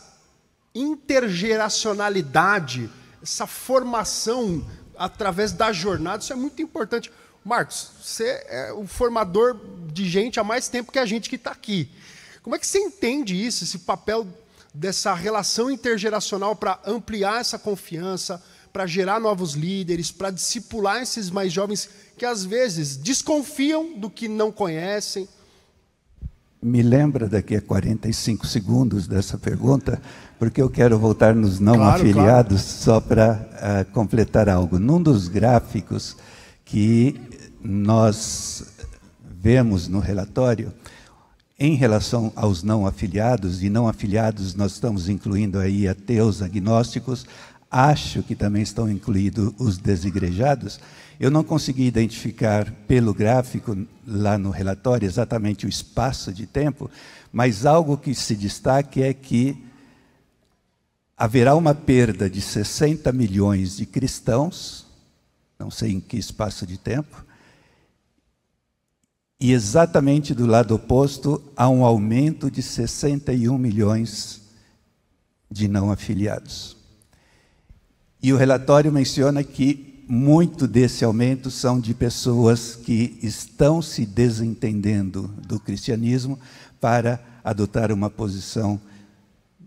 A: intergeracionalidade, essa formação através da jornada, isso é muito importante. Marcos, você é o formador de gente há mais tempo que a gente que está aqui. Como é que você entende isso, esse papel dessa relação intergeracional para ampliar essa confiança, para gerar novos líderes, para discipular esses mais jovens que às vezes desconfiam do que não conhecem?
B: Me lembra daqui a 45 segundos dessa pergunta, porque eu quero voltar nos não afiliados, só para completar algo. Num dos gráficos que nós vemos no relatório, em relação aos não afiliados, e não afiliados nós estamos incluindo aí ateus, agnósticos, acho que também estão incluídos os desigrejados. Eu não consegui identificar pelo gráfico lá no relatório exatamente o espaço de tempo, mas algo que se destaca é que haverá uma perda de 60 milhões de cristãos, não sei em que espaço de tempo, e exatamente do lado oposto há um aumento de 61 milhões de não afiliados. E o relatório menciona que muito desse aumento são de pessoas que estão se desentendendo do cristianismo para adotar uma posição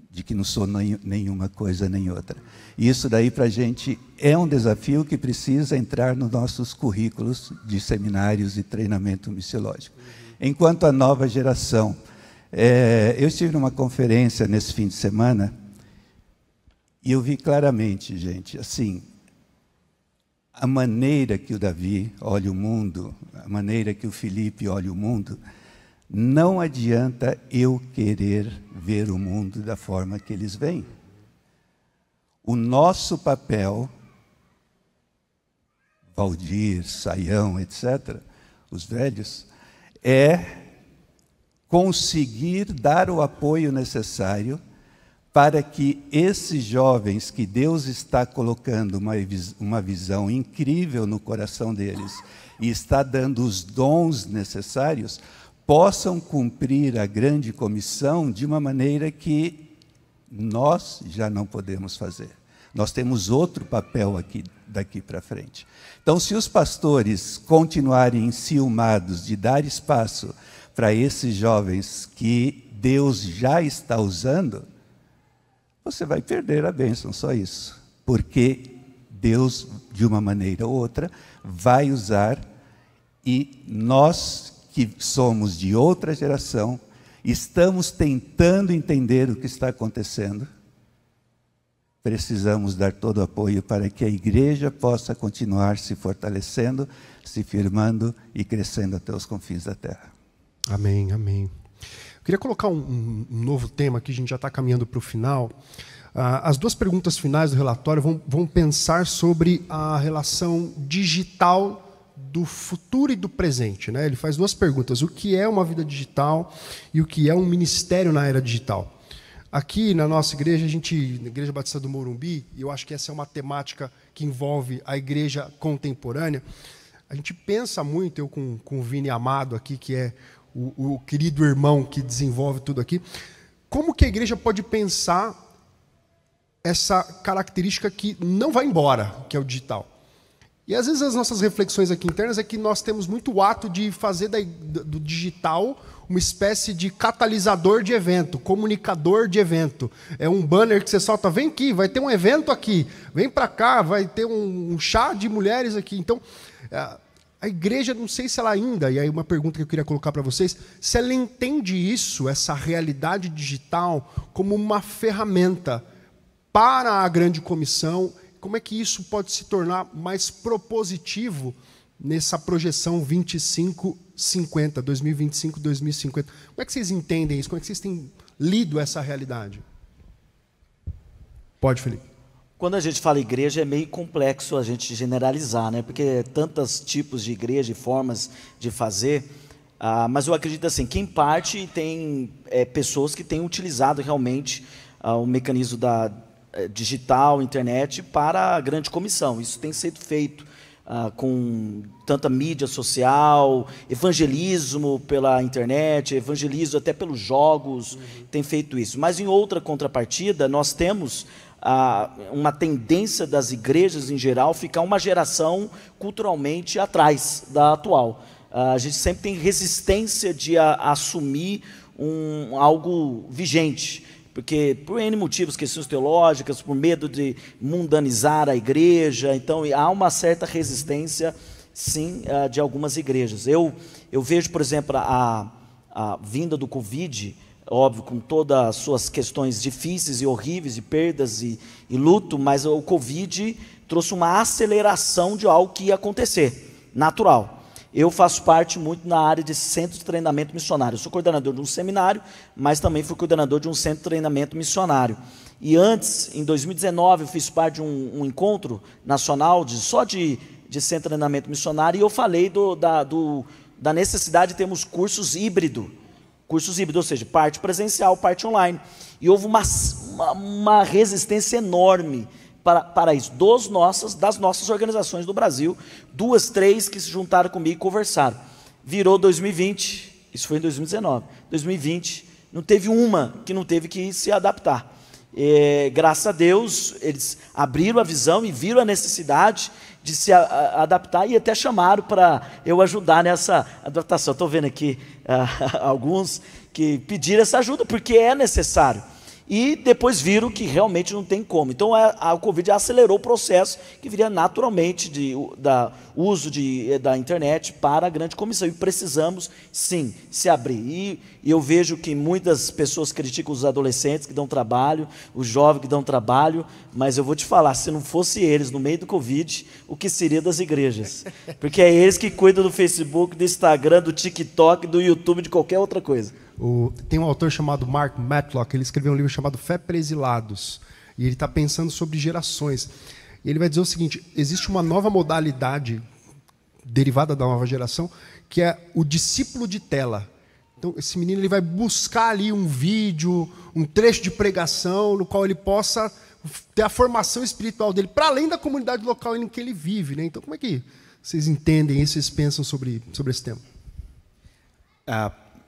B: de que não sou nenhuma coisa nem outra. E isso daí para a gente é um desafio que precisa entrar nos nossos currículos de seminários e treinamento missiológico. Enquanto a nova geração, eu estive numa conferência nesse fim de semana e eu vi claramente, gente, assim, a maneira que o Davi olha o mundo, a maneira que o Felipe olha o mundo, não adianta eu querer ver o mundo da forma que eles veem. O nosso papel, Valdir, Saião, etc., os velhos, é conseguir dar o apoio necessário para que esses jovens que Deus está colocando uma visão incrível no coração deles e está dando os dons necessários, possam cumprir a grande comissão de uma maneira que nós já não podemos fazer. Nós temos outro papel aqui, daqui para frente. Então, se os pastores continuarem enciumados de dar espaço para esses jovens que Deus já está usando, você vai perder a bênção, só isso. Porque Deus, de uma maneira ou outra, vai usar, e nós que somos de outra geração estamos tentando entender o que está acontecendo. Precisamos dar todo o apoio para que a igreja possa continuar se fortalecendo, se firmando e crescendo até os confins da terra.
A: Amém, amém. Eu queria colocar um novo tema aqui, a gente já está caminhando para o final. As duas perguntas finais do relatório vão pensar sobre a relação digital do futuro e do presente, né? Ele faz duas perguntas: o que é uma vida digital e o que é um ministério na era digital. Aqui na nossa igreja, na Igreja Batista do Morumbi, e eu acho que essa é uma temática que envolve a igreja contemporânea, a gente pensa muito, eu com o Vini Amado aqui, que é o querido irmão que desenvolve tudo aqui, como que a igreja pode pensar essa característica que não vai embora, que é o digital. E às vezes as nossas reflexões aqui internas é que nós temos muito o ato de fazer do digital uma espécie de catalisador de evento, comunicador de evento. É um banner que você solta, vem aqui, vai ter um evento aqui, vem para cá, vai ter um chá de mulheres aqui. Então, a igreja, não sei se ela ainda, e aí uma pergunta que eu queria colocar para vocês, se ela entende isso, essa realidade digital, como uma ferramenta para a grande comissão. Como é que isso pode se tornar mais propositivo nessa projeção 2025, 2050? Como é que vocês entendem isso? Como é que vocês têm lido essa realidade? Pode, Felipe.
C: Quando a gente fala igreja, é meio complexo a gente generalizar, né? Porque tantos tipos de igreja e formas de fazer, mas eu acredito assim, que em parte tem pessoas que têm utilizado realmente o mecanismo da digital, internet, para a grande comissão. Isso tem sido feito com tanta mídia social, evangelismo pela internet, evangelismo até pelos jogos, tem feito isso. Mas em outra contrapartida, nós temos uma tendência das igrejas em geral ficar uma geração culturalmente atrás da atual. A gente sempre tem resistência de assumir algo vigente, porque por N motivos, questões teológicas, por medo de mundanizar a igreja, então há uma certa resistência, sim, de algumas igrejas. Eu vejo, por exemplo, a vinda do Covid, óbvio, com todas as suas questões difíceis e horríveis, de perdas e luto, mas o Covid trouxe uma aceleração de algo que ia acontecer, natural. Eu faço parte muito na área de centro de treinamento missionário. Eu sou coordenador de um seminário, mas também fui coordenador de um centro de treinamento missionário. E antes, em 2019, eu fiz parte de um encontro nacional só de centro de treinamento missionário, e eu falei da necessidade de termos cursos híbridos, ou seja, parte presencial, parte online. E houve uma resistência enorme para isso, das nossas organizações do Brasil, 2, 3 que se juntaram comigo e conversaram. Virou 2020, isso foi em 2019, 2020, não teve uma que não teve que se adaptar. Graças a Deus, eles abriram a visão e viram a necessidade de se adaptar e até chamaram para eu ajudar nessa adaptação. Estou vendo aqui alguns que pediram essa ajuda, porque é necessário. E depois viram que realmente não tem como. Então, o Covid acelerou o processo que viria naturalmente da uso da internet para a grande comissão. E precisamos, sim, se abrir. E eu vejo que muitas pessoas criticam os adolescentes que dão trabalho, os jovens que dão trabalho, mas eu vou te falar, se não fosse eles no meio do Covid, o que seria das igrejas? Porque é eles que cuidam do Facebook, do Instagram, do TikTok, do YouTube, de qualquer outra coisa.
A: Tem um autor chamado Mark Matlock, ele escreveu um livro chamado Fé para Exilados, e ele está pensando sobre gerações. E ele vai dizer o seguinte: existe uma nova modalidade derivada da nova geração, que é o discípulo de tela. Então, esse menino ele vai buscar ali um vídeo, um trecho de pregação, no qual ele possa ter a formação espiritual dele, para além da comunidade local em que ele vive, né? Então, como é que vocês entendem isso, vocês pensam sobre esse tema?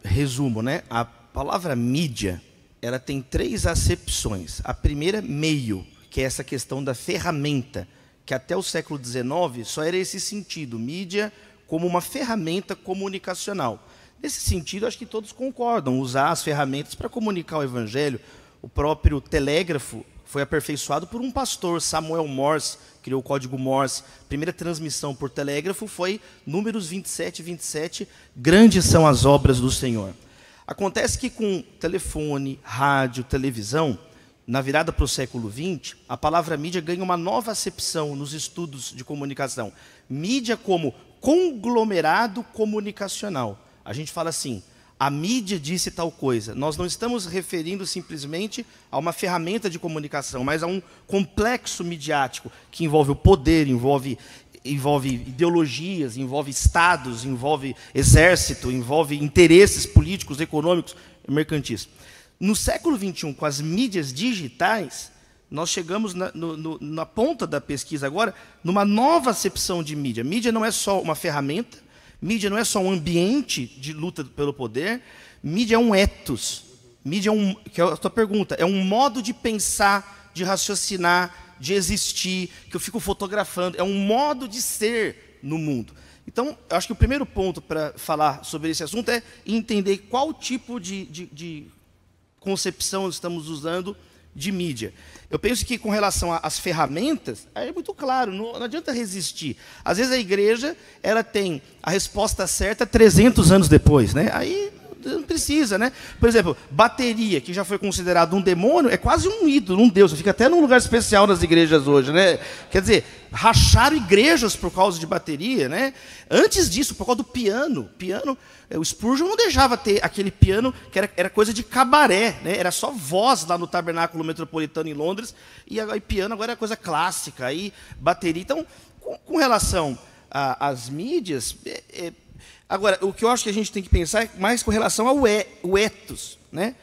D: Resumo, né? A palavra mídia, ela tem 3 acepções. A primeira, meio, que é essa questão da ferramenta, que até o século XIX só era esse sentido, mídia como uma ferramenta comunicacional. Nesse sentido, acho que todos concordam, usar as ferramentas para comunicar o evangelho. O próprio telégrafo foi aperfeiçoado por um pastor, Samuel Morse, criou o código Morse. A primeira transmissão por telégrafo foi Números 27 e 27, grandes são as obras do Senhor. Acontece que com telefone, rádio, televisão, na virada para o século XX, a palavra mídia ganha uma nova acepção nos estudos de comunicação. Mídia como conglomerado comunicacional. A gente fala assim, a mídia disse tal coisa. Nós não estamos referindo simplesmente a uma ferramenta de comunicação, mas a um complexo midiático que envolve o poder, envolve ideologias, envolve estados, envolve exército, envolve interesses políticos, econômicos e mercantis. No século XXI, com as mídias digitais, nós chegamos na ponta da pesquisa agora, numa nova acepção de mídia. Mídia não é só uma ferramenta, mídia não é só um ambiente de luta pelo poder, mídia é um ethos. Mídia é que é a tua pergunta, é um modo de pensar, de raciocinar, de existir, que eu fico fotografando, é um modo de ser no mundo. Então, eu acho que o primeiro ponto para falar sobre esse assunto é entender qual tipo de concepção estamos usando de mídia. Eu penso que, com relação às ferramentas, é muito claro, não adianta resistir. Às vezes a igreja ela tem a resposta certa 300 anos depois, né? Aí não precisa, né? Por exemplo, bateria, que já foi considerado um demônio, é quase um ídolo, um deus. Fica até num lugar especial nas igrejas hoje, né? Quer dizer, racharam igrejas por causa de bateria, né? Antes disso, por causa do piano. O Spurgeon não deixava ter aquele piano que era coisa de cabaré, né? Era só voz lá no Tabernáculo Metropolitano em Londres, e aí piano agora é coisa clássica, aí bateria. Então, com relação às mídias, agora, o que eu acho que a gente tem que pensar é mais com relação ao ethos, né?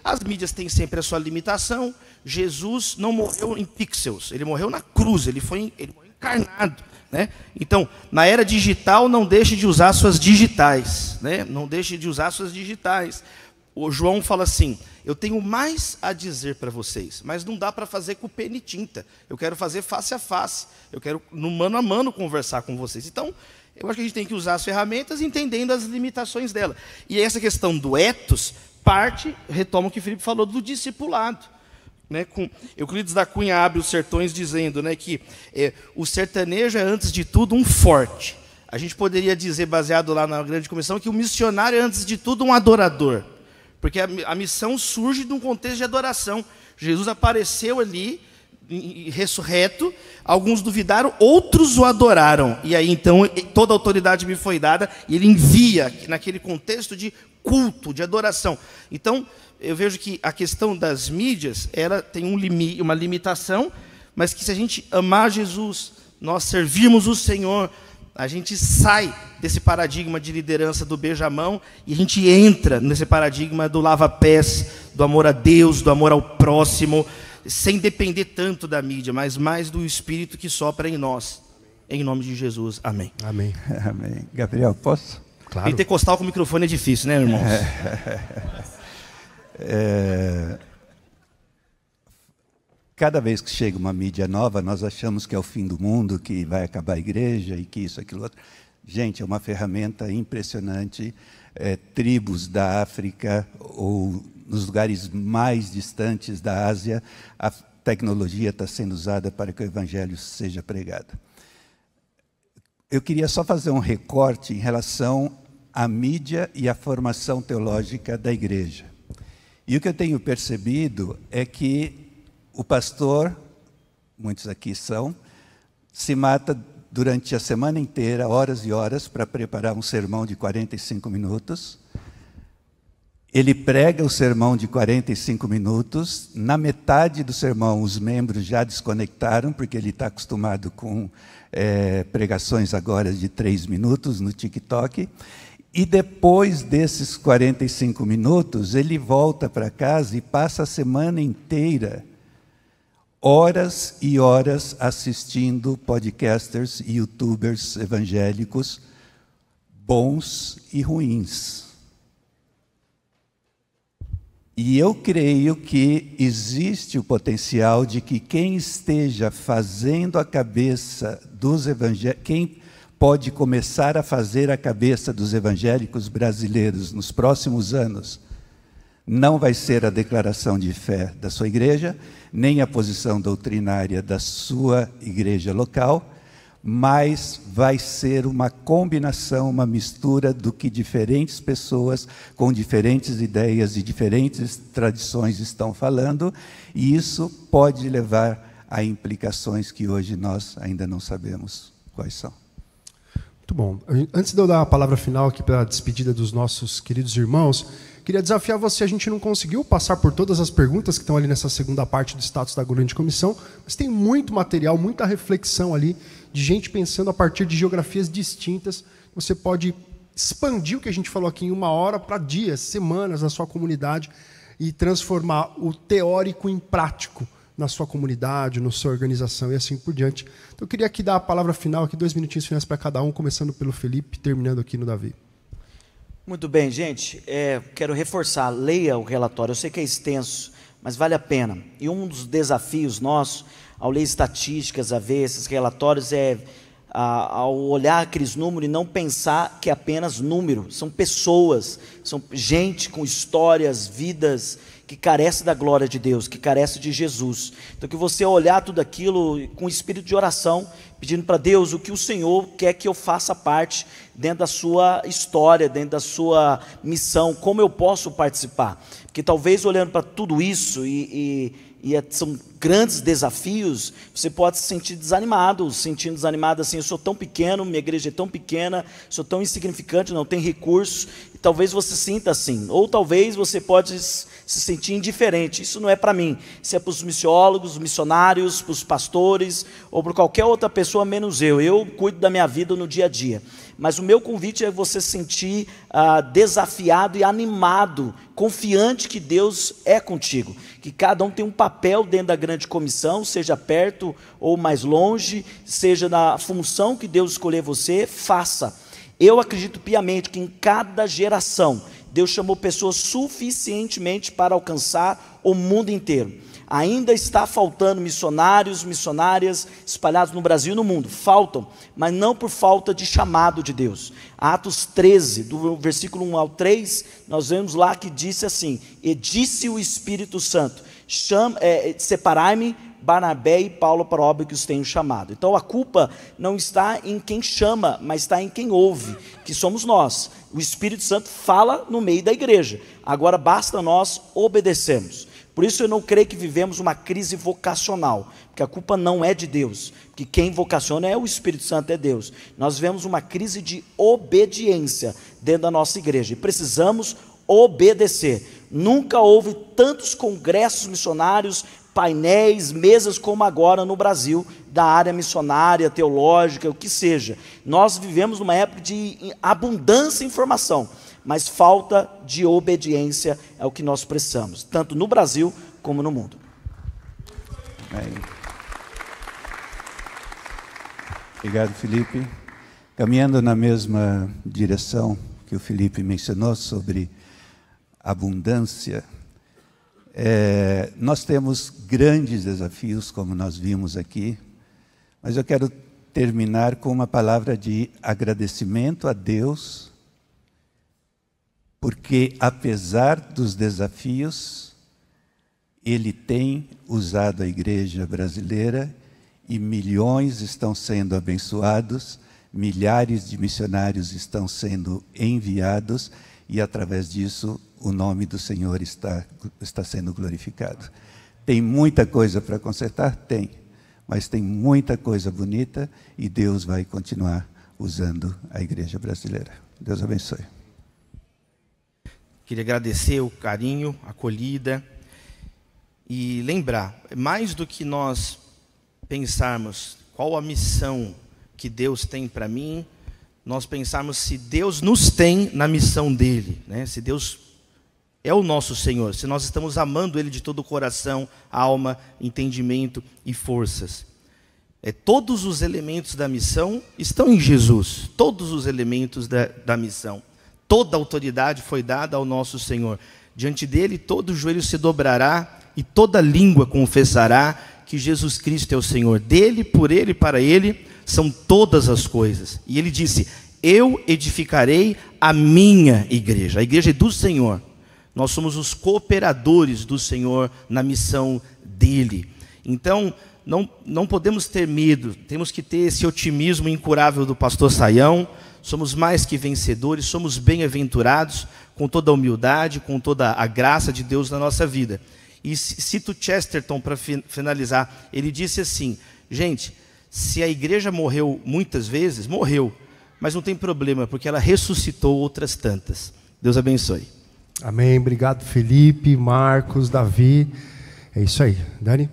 D: As mídias têm sempre a sua limitação. Jesus não morreu em pixels, ele morreu na cruz, ele foi encarnado, né? Então, na era digital, não deixe de usar suas digitais, né? Não deixe de usar suas digitais. O João fala assim, eu tenho mais a dizer para vocês, mas não dá para fazer com pena e tinta. Eu quero fazer face a face, eu quero no mano a mano conversar com vocês. Então, eu acho que a gente tem que usar as ferramentas entendendo as limitações dela. E essa questão do ethos retoma o que o Felipe falou do discipulado. Né? Euclides da Cunha abre os sertões dizendo, né, que o sertanejo é, antes de tudo, um forte. A gente poderia dizer, baseado lá na grande comissão, que o missionário é, antes de tudo, um adorador. Porque a missão surge de um contexto de adoração. Jesus apareceu ali, ressurreto, alguns duvidaram, outros o adoraram. E aí, então, toda a autoridade me foi dada, e ele envia naquele contexto de culto, de adoração. Então, eu vejo que a questão das mídias, ela tem uma limitação, mas que se a gente amar Jesus, nós servirmos o Senhor, a gente sai desse paradigma de liderança do beijamão e a gente entra nesse paradigma do lava-pés, do amor a Deus, do amor ao próximo, sem depender tanto da mídia, mas mais do Espírito que sopra em nós. Em nome de Jesus. Amém.
A: Amém.
B: Amém. Gabriel, posso?
A: Claro.
D: Pentecostal com o microfone é difícil, né, irmãos?
B: Cada vez que chega uma mídia nova, nós achamos que é o fim do mundo, que vai acabar a igreja e que isso, aquilo, outro. Gente, é uma ferramenta impressionante. Tribos da África ou nos lugares mais distantes da Ásia, a tecnologia está sendo usada para que o evangelho seja pregado. Eu queria só fazer um recorte em relação à mídia e à formação teológica da igreja. E o que eu tenho percebido é que o pastor, muitos aqui são, se mata durante a semana inteira, horas e horas, para preparar um sermão de 45 minutos. Ele prega o sermão de 45 minutos. Na metade do sermão, os membros já desconectaram, porque ele está acostumado com pregações agora de 3 minutos no TikTok. E depois desses 45 minutos, ele volta para casa e passa a semana inteira, horas e horas, assistindo podcasters e youtubers evangélicos, bons e ruins. E eu creio que existe o potencial de que quem esteja fazendo a cabeça dos evangélicos, quem pode começar a fazer a cabeça dos evangélicos brasileiros nos próximos anos, não vai ser a declaração de fé da sua igreja, nem a posição doutrinária da sua igreja local, mas vai ser uma combinação, uma mistura do que diferentes pessoas com diferentes ideias e diferentes tradições estão falando, e isso pode levar a implicações que hoje nós ainda não sabemos quais são.
A: Muito bom. Antes de eu dar a palavra final aqui para a despedida dos nossos queridos irmãos, queria desafiar você. A gente não conseguiu passar por todas as perguntas que estão ali nessa segunda parte do status da grande comissão, mas tem muito material, muita reflexão ali, de gente pensando a partir de geografias distintas. Você pode expandir o que a gente falou aqui em 1 hora para dias, semanas na sua comunidade e transformar o teórico em prático na sua comunidade, na sua organização e assim por diante. Então eu queria aqui dar a palavra final, aqui 2 minutinhos finais para cada um, começando pelo Felipe, terminando aqui no Davi.
C: Muito bem, gente. Quero reforçar, leia o relatório. Eu sei que é extenso, mas vale a pena. E um dos desafios nossos, ao ler estatísticas, a ver esses relatórios, ao olhar aqueles números e não pensar que é apenas número. São pessoas, são gente com histórias, vidas, que carece da glória de Deus, que carece de Jesus. Então que você olhar tudo aquilo com espírito de oração, pedindo para Deus o que o Senhor quer que eu faça parte dentro da sua história, dentro da sua missão, como eu posso participar. Porque talvez olhando para tudo isso são grandes desafios, você pode se sentir desanimado, assim, eu sou tão pequeno, minha igreja é tão pequena, sou tão insignificante, não tem recursos, e talvez você sinta assim, ou talvez você pode se sentir indiferente. Isso não é para mim, isso é para os missiólogos, missionários, para os pastores, ou para qualquer outra pessoa menos eu cuido da minha vida no dia a dia. Mas o meu convite é você se sentir desafiado e animado, confiante que Deus é contigo, que cada um tem um papel dentro da grande comissão, seja perto ou mais longe, seja na função que Deus escolher você, faça. Eu acredito piamente que em cada geração Deus chamou pessoas suficientemente para alcançar o mundo inteiro. Ainda está faltando missionários, missionárias espalhados no Brasil e no mundo. Faltam, mas não por falta de chamado de Deus. Atos 13, do versículo 1 ao 3, nós vemos lá que disse assim: e disse o Espírito Santo, separai-me Barnabé e Paulo para a obra que os tenho chamado. Então a culpa não está em quem chama, mas está em quem ouve, que somos nós. O Espírito Santo fala no meio da igreja, agora basta nós obedecermos. Por isso eu não creio que vivemos uma crise vocacional, porque a culpa não é de Deus, porque quem vocaciona é o Espírito Santo, é Deus. Nós vivemos uma crise de obediência dentro da nossa igreja, e precisamos obedecer. Nunca houve tantos congressos missionários, painéis, mesas como agora no Brasil, da área missionária, teológica, o que seja. Nós vivemos numa época de abundância de informação, mas falta de obediência é o que nós precisamos, tanto no Brasil como no mundo.
B: Obrigado, Felipe. Caminhando na mesma direção que o Felipe mencionou sobre abundância, nós temos grandes desafios, como nós vimos aqui, mas eu quero terminar com uma palavra de agradecimento a Deus, porque apesar dos desafios, Ele tem usado a igreja brasileira e milhões estão sendo abençoados, milhares de missionários estão sendo enviados e através disso o nome do Senhor está sendo glorificado. Tem muita coisa para consertar? Tem, mas tem muita coisa bonita e Deus vai continuar usando a igreja brasileira. Deus abençoe.
D: Queria agradecer o carinho, a acolhida e lembrar, mais do que nós pensarmos qual a missão que Deus tem para mim, nós pensarmos se Deus nos tem na missão dele, né? Se Deus é o nosso Senhor, se nós estamos amando Ele de todo o coração, alma, entendimento e forças. Todos os elementos da missão estão em Jesus, todos os elementos da missão. Toda a autoridade foi dada ao nosso Senhor. Diante dele, todo joelho se dobrará e toda língua confessará que Jesus Cristo é o Senhor. Dele, por Ele, para Ele, são todas as coisas. E Ele disse, eu edificarei a minha igreja. A igreja é do Senhor. Nós somos os cooperadores do Senhor na missão dEle. Então, não podemos ter medo, temos que ter esse otimismo incurável do pastor Saião. Somos mais que vencedores, somos bem-aventurados, com toda a humildade, com toda a graça de Deus na nossa vida. E cito Chesterton para finalizar, ele disse assim: gente, se a igreja morreu muitas vezes, morreu, mas não tem problema, porque ela ressuscitou outras tantas. Deus abençoe.
A: Amém. Obrigado, Felipe, Marcos, Davi. É isso aí. Dani?